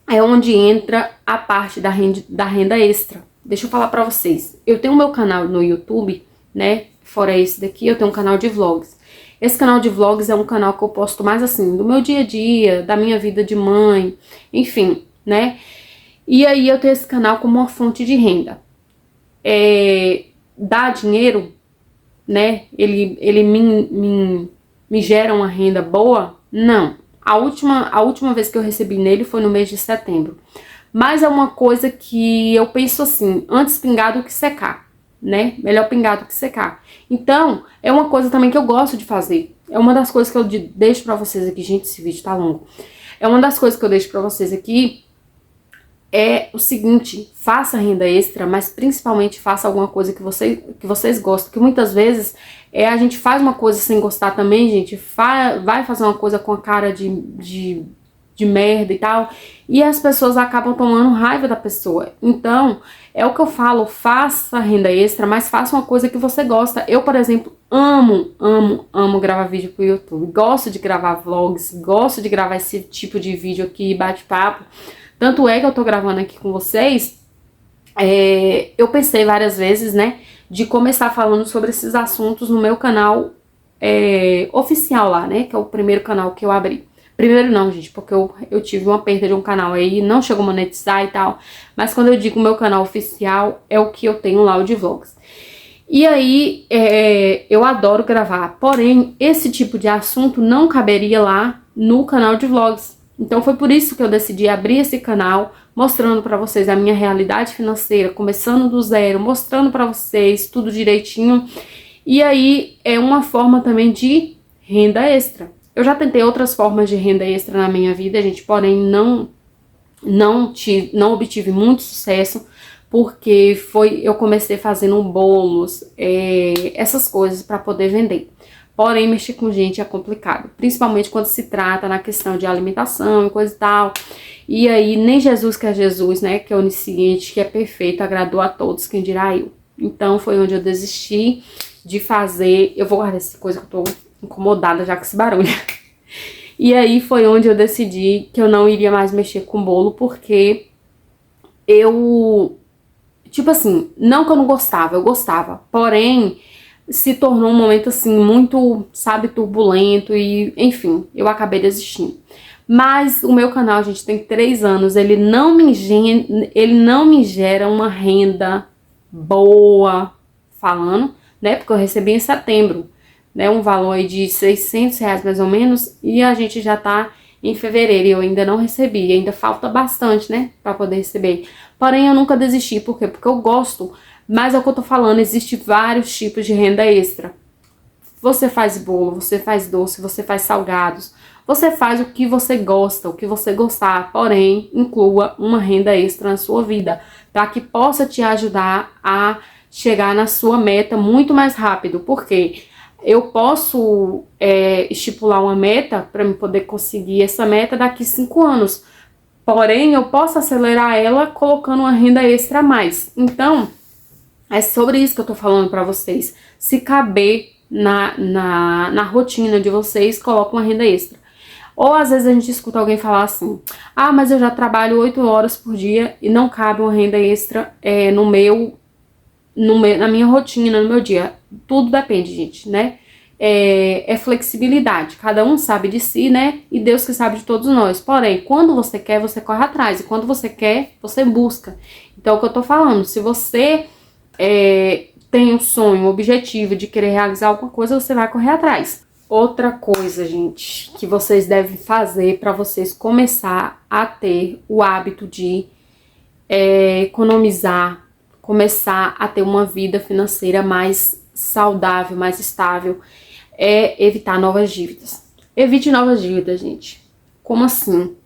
é onde entra a parte da renda extra. Deixa eu falar pra vocês. Eu tenho o meu canal no YouTube, né? Fora esse daqui, eu tenho um canal de vlogs. Esse canal de vlogs é um canal que eu posto mais assim, do meu dia a dia, da minha vida de mãe, enfim, né? E aí eu tenho esse canal como uma fonte de renda. Dá dinheiro, né? Ele me gera uma renda boa? Não. A última vez que eu recebi nele foi no mês de setembro. Mas é uma coisa que eu penso assim, antes pingar do que secar, né? Melhor pingar do que secar. Então, é uma coisa também que eu gosto de fazer. É uma das coisas que eu deixo pra vocês aqui. Gente, esse vídeo tá longo. É uma das coisas que eu deixo pra vocês aqui. É o seguinte, faça renda extra, mas principalmente faça alguma coisa que vocês gostam. Que muitas vezes a gente faz uma coisa sem gostar também, gente. Vai fazer uma coisa com a cara de merda e tal. E as pessoas acabam tomando raiva da pessoa. Então, é o que eu falo, faça renda extra, mas faça uma coisa que você gosta. Eu, por exemplo, amo gravar vídeo pro YouTube. Gosto de gravar vlogs, gosto de gravar esse tipo de vídeo aqui, bate-papo. Tanto é que eu tô gravando aqui com vocês, eu pensei várias vezes, né, de começar falando sobre esses assuntos no meu canal oficial lá, né, que é o primeiro canal que eu abri. Primeiro não, gente, porque eu tive uma perda de um canal aí, não chegou a monetizar e tal, mas quando eu digo meu canal oficial, é o que eu tenho lá, o de vlogs. E aí, eu adoro gravar, porém, esse tipo de assunto não caberia lá no canal de vlogs. Então foi por isso que eu decidi abrir esse canal, mostrando pra vocês a minha realidade financeira, começando do zero, mostrando pra vocês tudo direitinho. E aí é uma forma também de renda extra. Eu já tentei outras formas de renda extra na minha vida, gente, porém não não obtive muito sucesso, porque eu comecei fazendo bolos, essas coisas para poder vender. Porém, mexer com gente é complicado, principalmente quando se trata na questão de alimentação e coisa e tal. E aí, nem Jesus que é Jesus, né, que é onisciente, que é perfeito, agradou a todos, quem dirá eu. Então, foi onde eu desisti de fazer. Eu vou guardar essa coisa que eu tô incomodada já com esse barulho. E aí, foi onde eu decidi que eu não iria mais mexer com bolo, porque tipo assim, não que eu não gostava, eu gostava. Porém, se tornou um momento assim muito, sabe, turbulento e, enfim, eu acabei desistindo. Mas o meu canal, gente, tem 3 anos, ele não me gera uma renda boa, falando, né? Porque eu recebi em setembro, né? Um valor aí de R$ 600 mais ou menos, e a gente já tá em fevereiro e eu ainda não recebi, ainda falta bastante, né, pra poder receber. Porém, eu nunca desisti, por quê? Porque eu gosto, mas é o que eu tô falando, existe vários tipos de renda extra. Você faz bolo, você faz doce, você faz salgados, você faz o que você gosta, o que você gostar, porém, inclua uma renda extra na sua vida, para que possa te ajudar a chegar na sua meta muito mais rápido, porque eu posso estipular uma meta para me poder conseguir essa meta daqui 5 anos, porém, eu posso acelerar ela colocando uma renda extra a mais. Então, é sobre isso que eu tô falando para vocês. Se caber na rotina de vocês, coloca uma renda extra. Ou às vezes a gente escuta alguém falar assim: ah, mas eu já trabalho 8 horas por dia e não cabe uma renda extra na minha rotina, no meu dia. Tudo depende, gente, né? É flexibilidade. Cada um sabe de si, né? E Deus que sabe de todos nós. Porém, quando você quer, você corre atrás. E quando você quer, você busca. Então, é o que eu tô falando. Se você tem um sonho, um objetivo de querer realizar alguma coisa, você vai correr atrás. Outra coisa, gente, que vocês devem fazer para vocês começar a ter o hábito de economizar, começar a ter uma vida financeira mais saudável, mais estável, é evitar novas dívidas. Evite novas dívidas, gente. Como assim?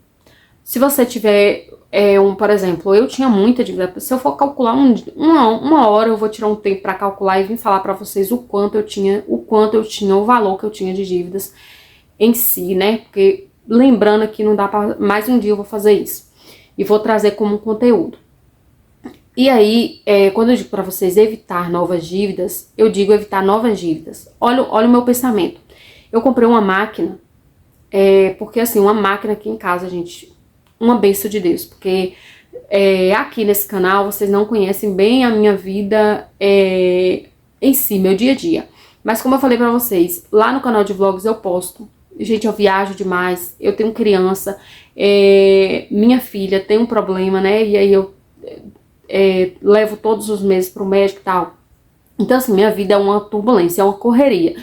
Se você tiver, por exemplo, eu tinha muita dívida. Se eu for calcular uma hora, eu vou tirar um tempo para calcular e vir falar para vocês o quanto eu tinha, o valor que eu tinha de dívidas em si, né? Porque lembrando que não dá para mais um dia eu vou fazer isso e vou trazer como conteúdo. E aí, quando eu digo para vocês evitar novas dívidas, eu digo evitar novas dívidas. Olha o meu pensamento. Eu comprei uma máquina, porque assim, uma máquina aqui em casa, gente, uma bênção de Deus, porque aqui nesse canal vocês não conhecem bem a minha vida em si, meu dia a dia. Mas como eu falei pra vocês, lá no canal de vlogs eu posto. Gente, eu viajo demais, eu tenho criança, minha filha tem um problema, né? E aí eu levo todos os meses pro médico e tal. Então assim, minha vida é uma turbulência, é uma correria.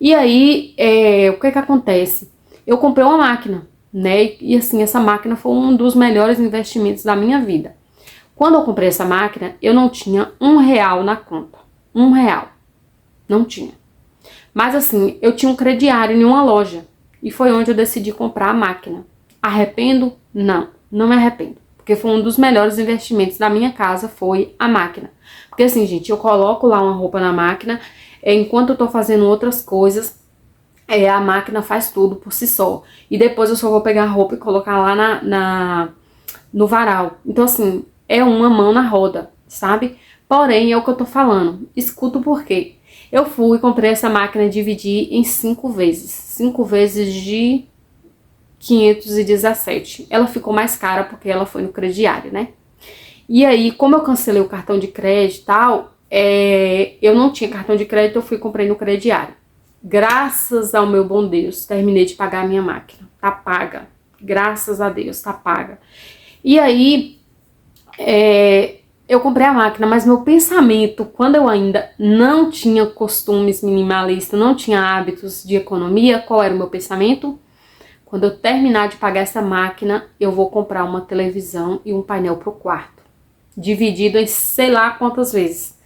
E aí, o que acontece? Eu comprei uma máquina, né? E assim, essa máquina foi um dos melhores investimentos da minha vida. Quando eu comprei essa máquina, eu não tinha R$ 1 na conta. R$ 1. Não tinha. Mas assim, eu tinha um crediário em uma loja. E foi onde eu decidi comprar a máquina. Arrependo? Não, não me arrependo. Porque foi um dos melhores investimentos da minha casa, foi a máquina. Porque assim, gente, eu coloco lá uma roupa na máquina, enquanto eu tô fazendo outras coisas, a máquina faz tudo por si só. E depois eu só vou pegar a roupa e colocar lá no varal. Então assim, é uma mão na roda, sabe? Porém, é o que eu tô falando. Escuta o porquê. Eu fui e comprei essa máquina e dividi em 5 vezes. 5 vezes de 517. Ela ficou mais cara porque ela foi no crediário, né? E aí, como eu cancelei o cartão de crédito e tal, eu não tinha cartão de crédito, eu fui e comprei no crediário. Graças ao meu bom Deus, terminei de pagar a minha máquina. Tá paga. Graças a Deus, tá paga. E aí, eu comprei a máquina, mas meu pensamento, quando eu ainda não tinha costumes minimalistas, não tinha hábitos de economia, qual era o meu pensamento? Quando eu terminar de pagar essa máquina, eu vou comprar uma televisão e um painel pro quarto. Dividido em sei lá quantas vezes.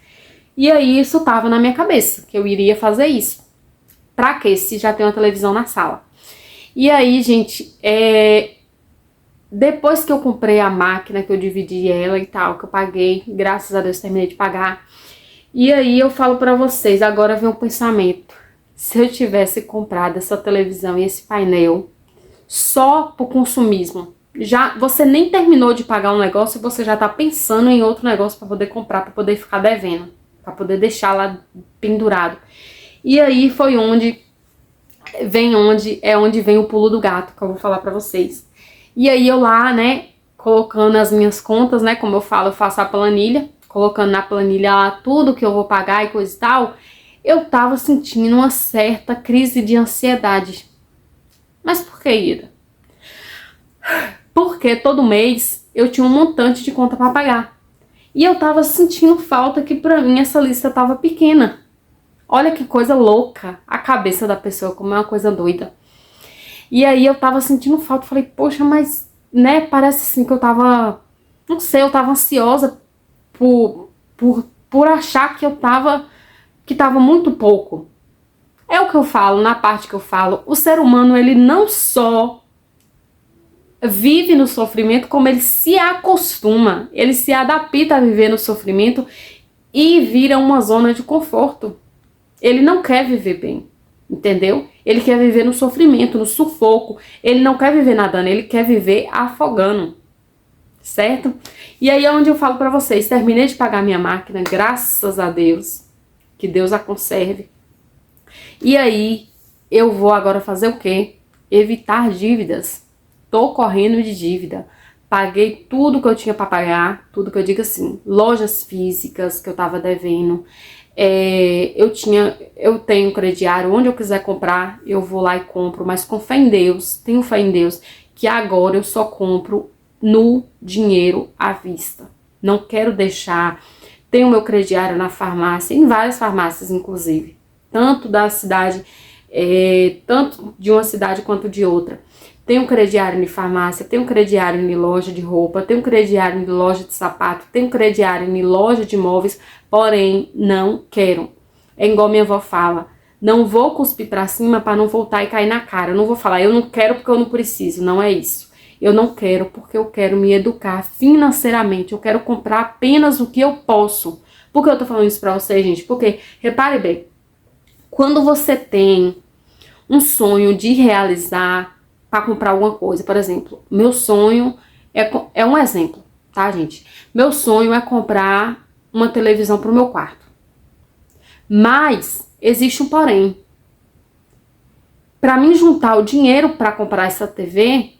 E aí isso tava na minha cabeça, que eu iria fazer isso. Pra quê? Se já tem uma televisão na sala. E aí, gente, depois que eu comprei a máquina, que eu dividi ela e tal, que eu paguei, graças a Deus terminei de pagar. E aí eu falo pra vocês, agora vem um pensamento. Se eu tivesse comprado essa televisão e esse painel só por consumismo, já você nem terminou de pagar um negócio e você já tá pensando em outro negócio pra poder comprar, pra poder ficar devendo, pra poder deixar lá pendurado. E aí foi onde vem o pulo do gato, que eu vou falar pra vocês. E aí eu lá, né, colocando as minhas contas, né, como eu falo, eu faço a planilha, colocando na planilha lá tudo que eu vou pagar e coisa e tal, eu tava sentindo uma certa crise de ansiedade. Mas por que, Ida? Porque todo mês eu tinha um montante de conta pra pagar. E eu tava sentindo falta que pra mim essa lista tava pequena. Olha que coisa louca, a cabeça da pessoa, como é uma coisa doida. E aí eu tava sentindo falta, falei, poxa, mas, né, parece assim que eu tava, não sei, eu tava ansiosa por achar que tava muito pouco. É o que eu falo, na parte que eu falo, o ser humano, ele não só vive no sofrimento, como ele se acostuma, ele se adapta a viver no sofrimento e vira uma zona de conforto. Ele não quer viver bem, entendeu? Ele quer viver no sofrimento, no sufoco. Ele não quer viver nadando, ele quer viver afogando, certo? E aí é onde eu falo pra vocês, terminei de pagar minha máquina, graças a Deus, que Deus a conserve. E aí eu vou agora fazer o quê? Evitar dívidas. Tô correndo de dívida. Paguei tudo que eu tinha pra pagar, tudo que eu digo assim, lojas físicas que eu tava devendo. Eu tenho crediário, onde eu quiser comprar, eu vou lá e compro, mas com fé em Deus, tenho fé em Deus, que agora eu só compro no dinheiro à vista. Não quero deixar, tenho meu crediário na farmácia, em várias farmácias inclusive, tanto da cidade, tanto de uma cidade quanto de outra. Tenho crediário em farmácia, tenho crediário em loja de roupa, tenho crediário em loja de sapato, tenho crediário em loja de móveis, porém não quero. É igual minha avó fala, não vou cuspir pra cima pra não voltar e cair na cara. Eu não vou falar, eu não quero porque eu não preciso, não é isso. Eu não quero porque eu quero me educar financeiramente, eu quero comprar apenas o que eu posso. Por que eu tô falando isso pra vocês, gente? Porque, repare bem, quando você tem um sonho de realizar para comprar alguma coisa, por exemplo, meu sonho é um exemplo, tá, gente? Meu sonho é comprar uma televisão pro meu quarto. Mas existe um porém. Para mim juntar o dinheiro para comprar essa TV,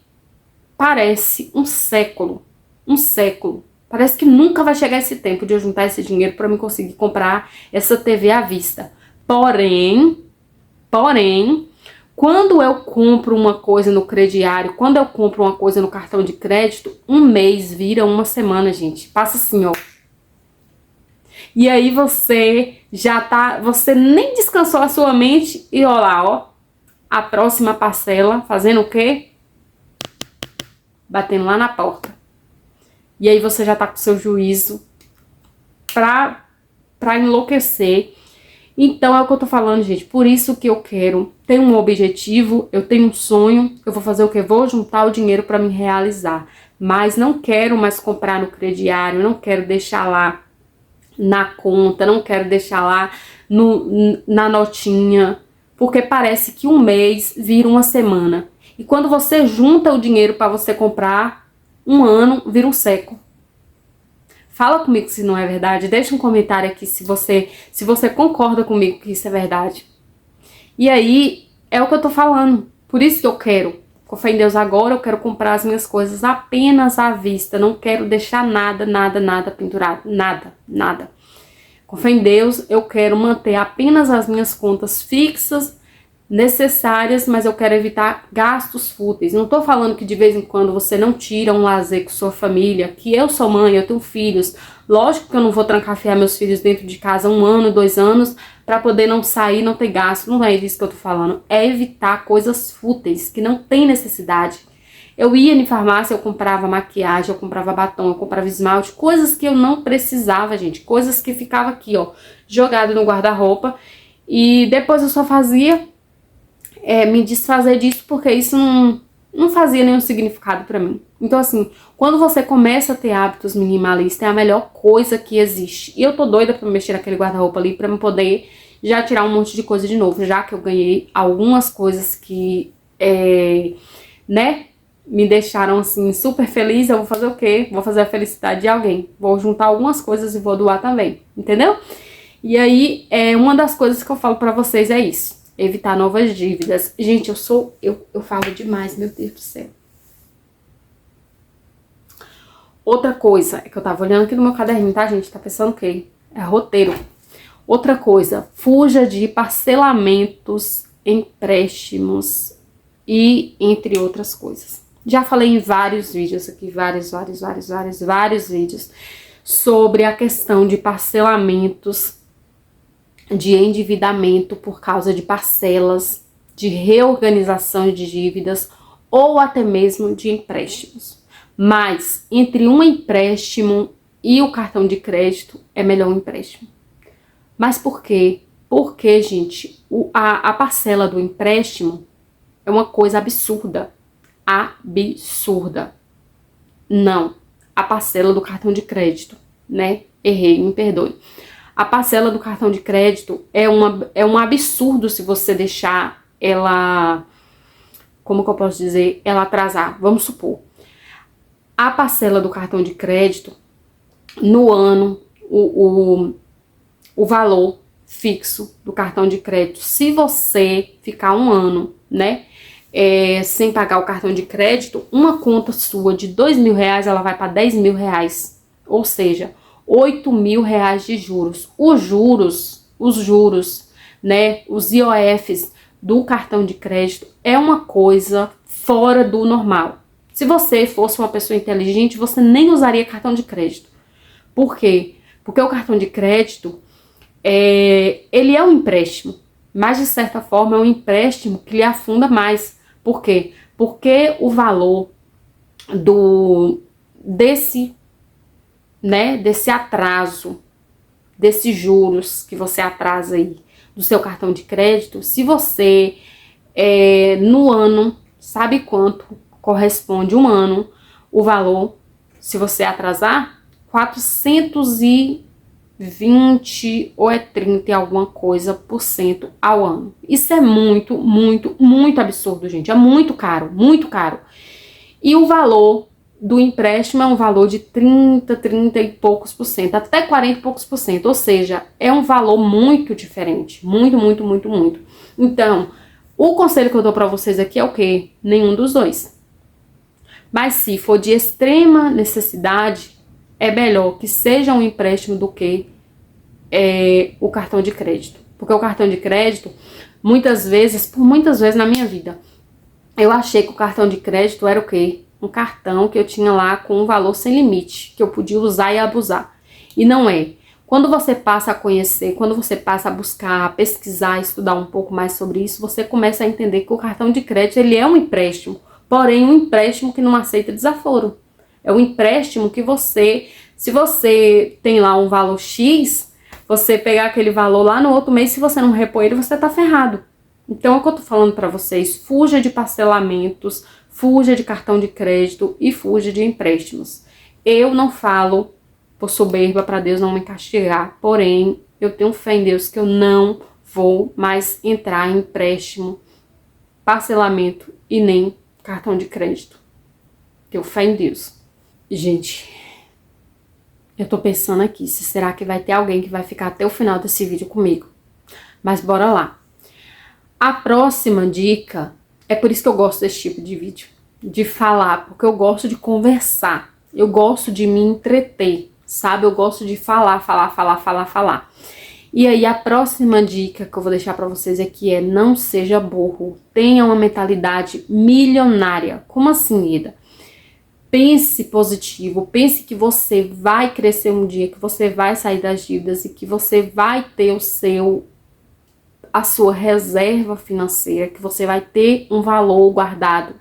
parece um século. Um século. Parece que nunca vai chegar esse tempo de eu juntar esse dinheiro para me conseguir comprar essa TV à vista. Porém, quando eu compro uma coisa no crediário, quando eu compro uma coisa no cartão de crédito, um mês vira uma semana, gente. Passa assim, ó. E aí você nem descansou a sua mente e ó lá, ó, a próxima parcela fazendo o quê? Batendo lá na porta. E aí você já tá com seu juízo pra enlouquecer. Então é o que eu tô falando, gente. Por isso que eu quero ter um objetivo, eu tenho um sonho, eu vou fazer o quê? Vou juntar o dinheiro para me realizar. Mas não quero mais comprar no crediário, não quero deixar lá na conta, não quero deixar lá na notinha, porque parece que um mês vira uma semana. E quando você junta o dinheiro para você comprar, um ano vira um século. Fala comigo se não é verdade, deixa um comentário aqui se você concorda comigo que isso é verdade. E aí, é o que eu tô falando, por isso que eu quero, com fé em Deus agora, eu quero comprar as minhas coisas apenas à vista, não quero deixar nada pendurado, nada. Com fé em Deus, eu quero manter apenas as minhas contas fixas, necessárias, mas eu quero evitar gastos fúteis. Não tô falando que de vez em quando você não tira um lazer com sua família, que eu sou mãe, eu tenho filhos. Lógico que eu não vou trancafiar meus filhos dentro de casa 1 ano, 2 anos, para poder não sair, não ter gasto. Não é disso que eu tô falando. É evitar coisas fúteis, que não tem necessidade. Eu ia em farmácia, eu comprava maquiagem, eu comprava batom, eu comprava esmalte, coisas que eu não precisava, gente. Coisas que ficava aqui, ó, jogado no guarda-roupa. E depois eu só fazia me desfazer disso, porque isso não fazia nenhum significado pra mim. Então, assim, quando você começa a ter hábitos minimalistas, é a melhor coisa que existe. E eu tô doida pra mexer naquele guarda-roupa ali, pra me poder já tirar um monte de coisa de novo, já que eu ganhei algumas coisas que, né, me deixaram, assim, super feliz. Eu vou fazer o quê? Vou fazer a felicidade de alguém. Vou juntar algumas coisas e vou doar também, entendeu? E aí, uma das coisas que eu falo pra vocês é isso. Evitar novas dívidas. Gente, eu falo demais, meu Deus do céu. Outra coisa, é que eu tava olhando aqui no meu caderninho, tá, gente? Tá pensando o quê? É roteiro. Outra coisa, fuja de parcelamentos, empréstimos e entre outras coisas. Já falei em vários vídeos aqui, vários vídeos sobre a questão de parcelamentos, de endividamento por causa de parcelas, de reorganização de dívidas ou até mesmo de empréstimos. Mas entre um empréstimo e o cartão de crédito é melhor um empréstimo. Mas por quê? Porque, gente, a parcela do empréstimo é uma coisa absurda. Absurda. Não. A parcela do cartão de crédito, né? Errei, me perdoe. A parcela do cartão de crédito é um absurdo se você deixar ela, como que eu posso dizer, ela atrasar. Vamos supor, a parcela do cartão de crédito, no ano, o valor fixo do cartão de crédito, se você ficar um ano, né, sem pagar o cartão de crédito, uma conta sua de R$2.000, ela vai para R$10.000, ou seja, R$8.000 de juros. Os juros, né, os IOFs do cartão de crédito é uma coisa fora do normal. Se você fosse uma pessoa inteligente, você nem usaria cartão de crédito. Por quê? Porque o cartão de crédito, ele é um empréstimo, mas de certa forma é um empréstimo que lhe afunda mais. Por quê? Porque o valor desse atraso, desses juros que você atrasa aí do seu cartão de crédito, se você no ano, sabe quanto corresponde um ano, o valor, se você atrasar, 420 ou 30 alguma coisa por cento ao ano. Isso é muito, muito, muito absurdo, gente. É muito caro, muito caro. E o valor do empréstimo é um valor de 30 e poucos por cento, até 40 e poucos por cento. Ou seja, é um valor muito diferente. Muito, muito, muito, muito. Então, o conselho que eu dou pra vocês aqui é o quê? Nenhum dos dois. Mas se for de extrema necessidade, é melhor que seja um empréstimo do que o cartão de crédito. Porque o cartão de crédito, por muitas vezes na minha vida, eu achei que o cartão de crédito era o quê? Um cartão que eu tinha lá com um valor sem limite, que eu podia usar e abusar. E não é. Quando você passa a conhecer, quando você passa a buscar, a pesquisar, estudar um pouco mais sobre isso, você começa a entender que o cartão de crédito, ele é um empréstimo, porém um empréstimo que não aceita desaforo. É um empréstimo que se você tem lá um valor X, você pegar aquele valor lá no outro mês, se você não repor ele, você tá ferrado. Então é o que eu tô falando pra vocês, fuja de parcelamentos, fuja de cartão de crédito e fuja de empréstimos. Eu não falo por soberba para Deus não me castigar, porém eu tenho fé em Deus que eu não vou mais entrar em empréstimo, parcelamento e nem cartão de crédito. Tenho fé em Deus. Gente, eu tô pensando aqui, se será que vai ter alguém que vai ficar até o final desse vídeo comigo. Mas bora lá. A próxima dica, é por isso que eu gosto desse tipo de vídeo, de falar, porque eu gosto de conversar, eu gosto de me entreter, sabe? Eu gosto de falar. E aí a próxima dica que eu vou deixar pra vocês aqui é: não seja burro, tenha uma mentalidade milionária. Como assim, Ida? Pense positivo, pense que você vai crescer um dia, que você vai sair das dívidas e que você vai ter a sua reserva financeira, que você vai ter um valor guardado.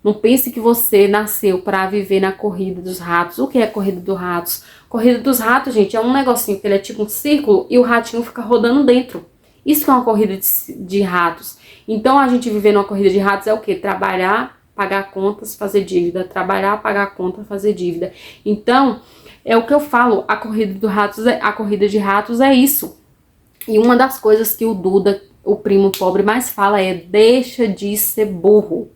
Não pense que você nasceu para viver na corrida dos ratos. O que é a corrida dos ratos? Corrida dos ratos, gente, é um negocinho que ele é tipo um círculo e o ratinho fica rodando dentro. Isso que é uma corrida de ratos. Então a gente viver numa corrida de ratos é o quê? Trabalhar pagar contas, fazer dívida, trabalhar, pagar conta, fazer dívida. Então, é o que eu falo, a corrida de ratos é isso. E uma das coisas que o Duda, o primo pobre, mais fala é: deixa de ser burro.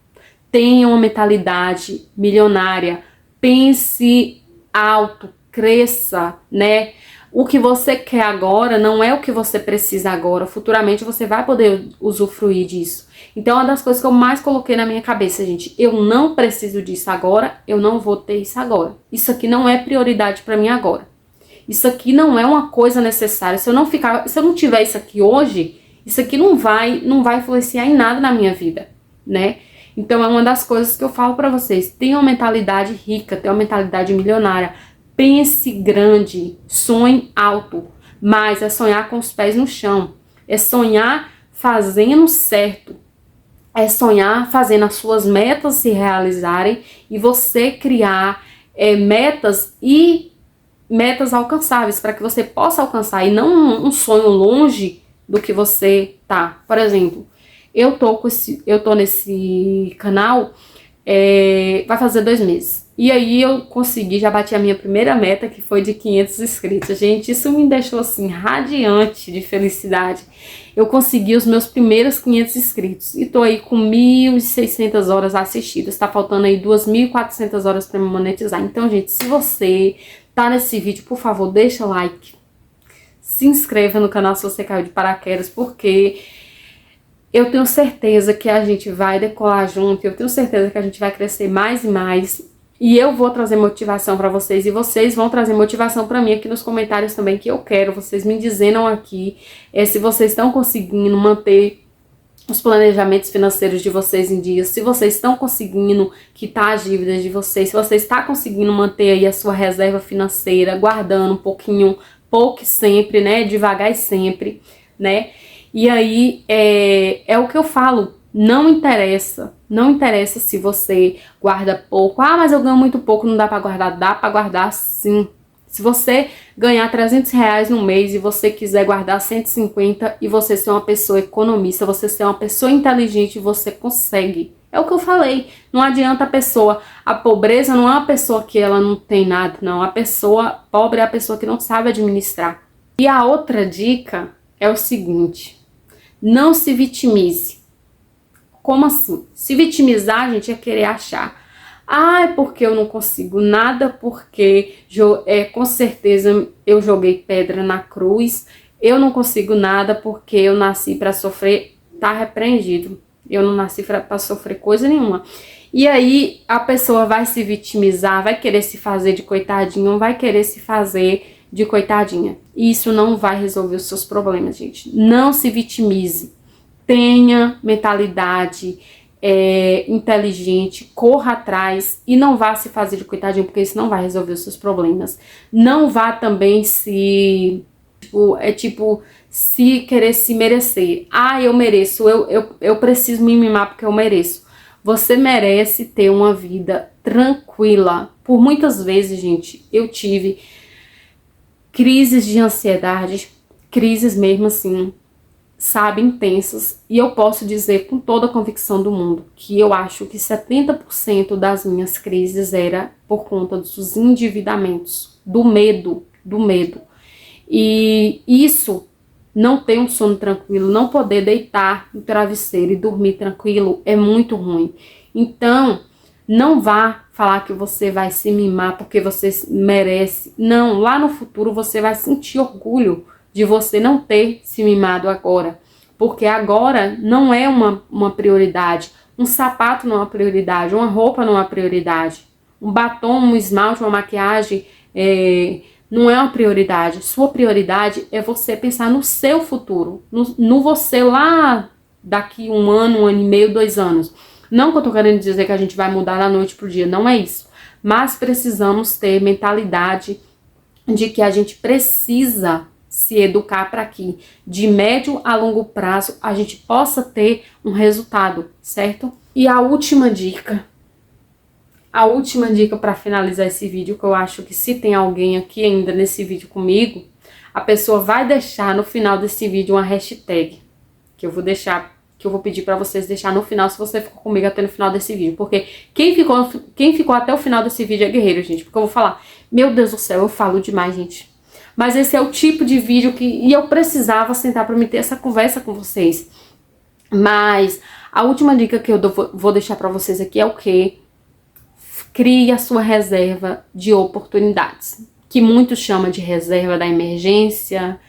Tenha uma mentalidade milionária. Pense alto, cresça, né? O que você quer agora não é o que você precisa agora. Futuramente você vai poder usufruir disso. Então, é uma das coisas que eu mais coloquei na minha cabeça, gente. Eu não preciso disso agora, eu não vou ter isso agora. Isso aqui não é prioridade pra mim agora. Isso aqui não é uma coisa necessária. Se eu não tiver isso aqui hoje, isso aqui não vai influenciar em nada na minha vida, né? Então, é uma das coisas que eu falo pra vocês. Tenha uma mentalidade rica, tenha uma mentalidade milionária. Pense grande, sonhe alto, mas é sonhar com os pés no chão, é sonhar fazendo certo, é sonhar fazendo as suas metas se realizarem e você criar metas alcançáveis para que você possa alcançar e não um sonho longe do que você tá. Por exemplo, eu tô nesse canal vai fazer 2 meses. E aí eu consegui, já bati a minha primeira meta, que foi de 500 inscritos. Gente, isso me deixou assim, radiante de felicidade. Eu consegui os meus primeiros 500 inscritos. E tô aí com 1.600 horas assistidas. Tá faltando aí 2.400 horas pra me monetizar. Então, gente, se você tá nesse vídeo, por favor, deixa o like. Se inscreva no canal se você caiu de paraquedas, porque eu tenho certeza que a gente vai decolar junto. Eu tenho certeza que a gente vai crescer mais e mais. E eu vou trazer motivação pra vocês e vocês vão trazer motivação pra mim aqui nos comentários também, que eu quero. Vocês me dizendo aqui se vocês estão conseguindo manter os planejamentos financeiros de vocês em dia, se vocês estão conseguindo quitar as dívidas de vocês, se você está conseguindo manter aí a sua reserva financeira, guardando um pouquinho, pouco sempre, né, devagar e sempre, né. E aí é o que eu falo. Não interessa se você guarda pouco. Ah, mas eu ganho muito pouco, não dá pra guardar. Dá pra guardar sim. Se você ganhar 300 reais no mês e você quiser guardar 150 e você ser uma pessoa economista, você ser uma pessoa inteligente, você consegue. É o que eu falei. Não adianta a pobreza não é uma pessoa que ela não tem nada, não. A pessoa pobre é a pessoa que não sabe administrar. E a outra dica é o seguinte: não se vitimize. Como assim? Se vitimizar, gente, é querer achar: ah, é porque eu não consigo nada, porque com certeza eu joguei pedra na cruz, eu não consigo nada porque eu nasci para sofrer. Tá repreendido. Eu não nasci para sofrer coisa nenhuma. E aí a pessoa vai se vitimizar, vai querer se fazer de coitadinho, vai querer se fazer de coitadinha. E isso não vai resolver os seus problemas, gente. Não se vitimize. Tenha mentalidade inteligente, corra atrás e não vá se fazer de coitadinho, porque isso não vai resolver os seus problemas. Não vá também se querer se merecer. Ah, eu mereço, eu preciso me mimar porque eu mereço. Você merece ter uma vida tranquila. Por muitas vezes, gente, eu tive crises de ansiedade, crises mesmo assim, sabe, intensas, e eu posso dizer com toda a convicção do mundo que eu acho que 70% das minhas crises era por conta dos endividamentos, do medo, e isso, não ter um sono tranquilo, não poder deitar no travesseiro e dormir tranquilo é muito ruim. Então, não vá falar que você vai se mimar porque você merece. Não, lá no futuro você vai sentir orgulho de você não ter se mimado agora, porque agora não é uma prioridade. Um sapato não é uma prioridade, uma roupa não é uma prioridade, um batom, um esmalte, uma maquiagem não é uma prioridade. Sua prioridade é você pensar no seu futuro, no você lá daqui 1 ano, 1 ano e meio, 2 anos. Não que eu tô querendo dizer que a gente vai mudar da noite pro dia, não é isso, mas precisamos ter mentalidade de que a gente precisa se educar para que de médio a longo prazo a gente possa ter um resultado, certo? E a última dica para finalizar esse vídeo, que eu acho que se tem alguém aqui ainda nesse vídeo comigo, a pessoa vai deixar no final desse vídeo uma hashtag, que eu vou deixar que eu vou pedir pra vocês deixar no final, se você ficou comigo até no final desse vídeo. Porque quem ficou até o final desse vídeo é guerreiro, gente. Porque eu vou falar, meu Deus do céu, eu falo demais, gente. Mas esse é o tipo de vídeo e eu precisava sentar pra me ter essa conversa com vocês. Mas a última dica que eu vou deixar pra vocês aqui é o quê? Crie a sua reserva de oportunidades. Que muitos chamam de reserva da emergência,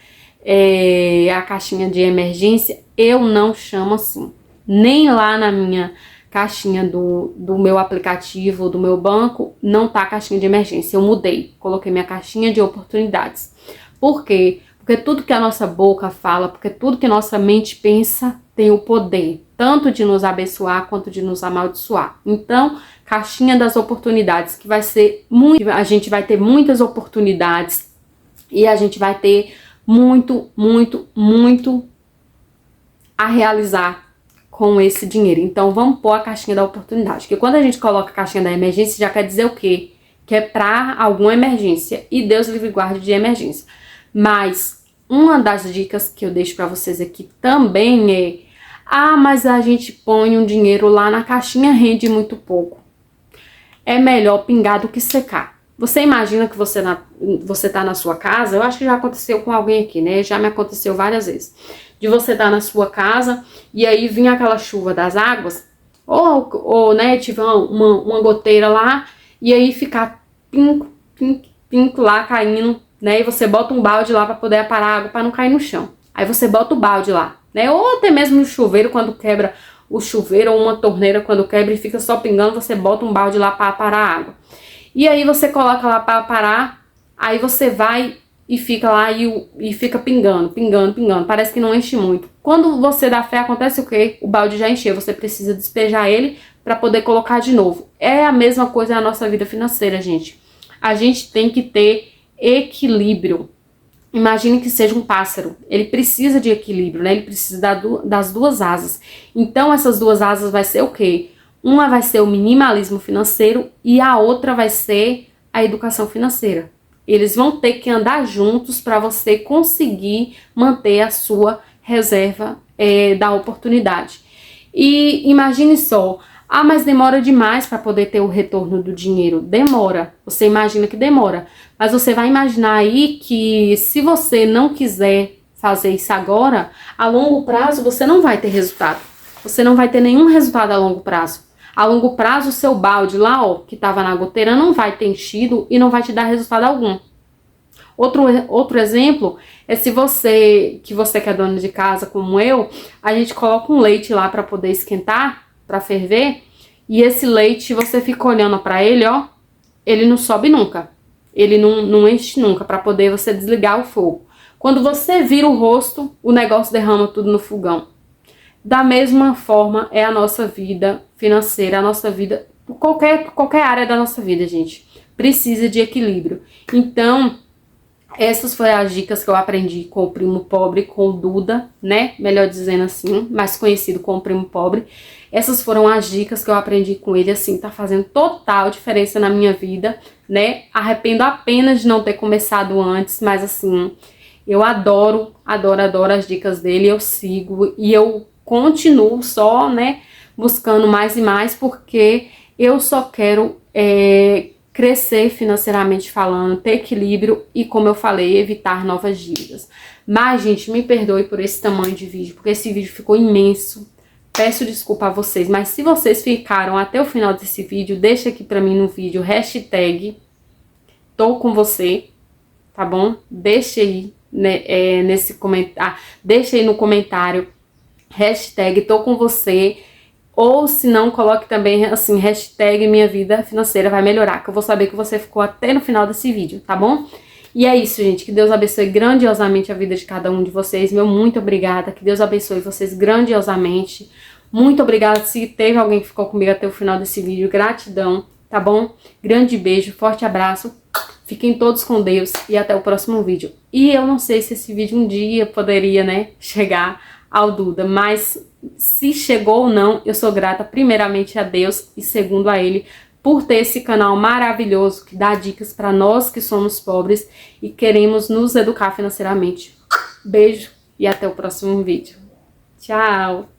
a caixinha de emergência. Eu não chamo assim. Nem lá na minha caixinha do meu aplicativo, do meu banco, não tá a caixinha de emergência. Eu mudei, coloquei minha caixinha de oportunidades. Por quê? Porque tudo que a nossa boca fala, porque tudo que a nossa mente pensa tem o poder, tanto de nos abençoar quanto de nos amaldiçoar. Então, caixinha das oportunidades, que vai ser muito, a gente vai ter muitas oportunidades e a gente vai ter muito a realizar com esse dinheiro. Então, vamos pôr a caixinha da oportunidade, porque quando a gente coloca a caixinha da emergência, já quer dizer o quê? Que é para alguma emergência, e Deus livre e guarde de emergência. Mas uma das dicas que eu deixo para vocês aqui também é: mas a gente põe um dinheiro lá na caixinha, rende muito pouco. É melhor pingar do que secar. Você imagina que você tá na sua casa, eu acho que já aconteceu com alguém aqui, né? Já me aconteceu várias vezes. De você estar na sua casa e aí vinha aquela chuva das águas, ou né, tiver uma goteira lá, e aí ficar pinco lá caindo, né? E você bota um balde lá para poder aparar a água para não cair no chão. Aí você bota o balde lá, né? Ou até mesmo no chuveiro, quando quebra o chuveiro, ou uma torneira quando quebra e fica só pingando, você bota um balde lá para parar a água. E aí você coloca lá para parar, aí você vai e fica lá e fica pingando. Parece que não enche muito. Quando você dá fé, acontece o quê? O balde já encheu, você precisa despejar ele para poder colocar de novo. É a mesma coisa na nossa vida financeira, gente. A gente tem que ter equilíbrio. Imagine que seja um pássaro, ele precisa de equilíbrio, né? Ele precisa das duas asas. Então essas duas asas vai ser o quê? Uma vai ser o minimalismo financeiro e a outra vai ser a educação financeira. Eles vão ter que andar juntos para você conseguir manter a sua reserva da oportunidade. E imagine só, mas demora demais para poder ter o retorno do dinheiro. Demora, você imagina que demora. Mas você vai imaginar aí que se você não quiser fazer isso agora, a longo prazo você não vai ter resultado. Você não vai ter nenhum resultado a longo prazo. A longo prazo o seu balde lá, que estava na goteira, não vai ter enchido e não vai te dar resultado algum. Outro exemplo é se você que é dona de casa como eu, a gente coloca um leite lá para poder esquentar, para ferver, e esse leite você fica olhando para ele, ele não sobe nunca. Ele não enche nunca, para poder você desligar o fogo. Quando você vira o rosto, o negócio derrama tudo no fogão. Da mesma forma é a nossa vida financeira, a nossa vida, qualquer área da nossa vida, gente. Precisa de equilíbrio. Então, essas foram as dicas que eu aprendi com o Primo Pobre, com o Duda, né? Melhor dizendo assim, mais conhecido como Primo Pobre. Essas foram as dicas que eu aprendi com ele, assim, tá fazendo total diferença na minha vida, né? Arrependo apenas de não ter começado antes, mas assim, eu adoro as dicas dele, eu sigo e eu continuo só, né, buscando mais e mais, porque eu só quero crescer financeiramente falando, ter equilíbrio e, como eu falei, evitar novas dívidas. Mas, gente, me perdoe por esse tamanho de vídeo, porque esse vídeo ficou imenso. Peço desculpa a vocês, mas se vocês ficaram até o final desse vídeo, deixa aqui pra mim no vídeo, hashtag tô com você, tá bom? Deixa aí, né, nesse comentário, deixa aí no comentário, hashtag tô com você, ou se não, coloque também assim, hashtag minha vida financeira vai melhorar, que eu vou saber que você ficou até no final desse vídeo, tá bom? E é isso, gente, que Deus abençoe grandiosamente a vida de cada um de vocês, meu muito obrigada, que Deus abençoe vocês grandiosamente, muito obrigada se teve alguém que ficou comigo até o final desse vídeo, gratidão, tá bom? Grande beijo, forte abraço, fiquem todos com Deus e até o próximo vídeo. E eu não sei se esse vídeo um dia poderia, né, chegar ao Duda, mas se chegou ou não, eu sou grata primeiramente a Deus e segundo a Ele por ter esse canal maravilhoso que dá dicas para nós que somos pobres e queremos nos educar financeiramente. Beijo e até o próximo vídeo. Tchau!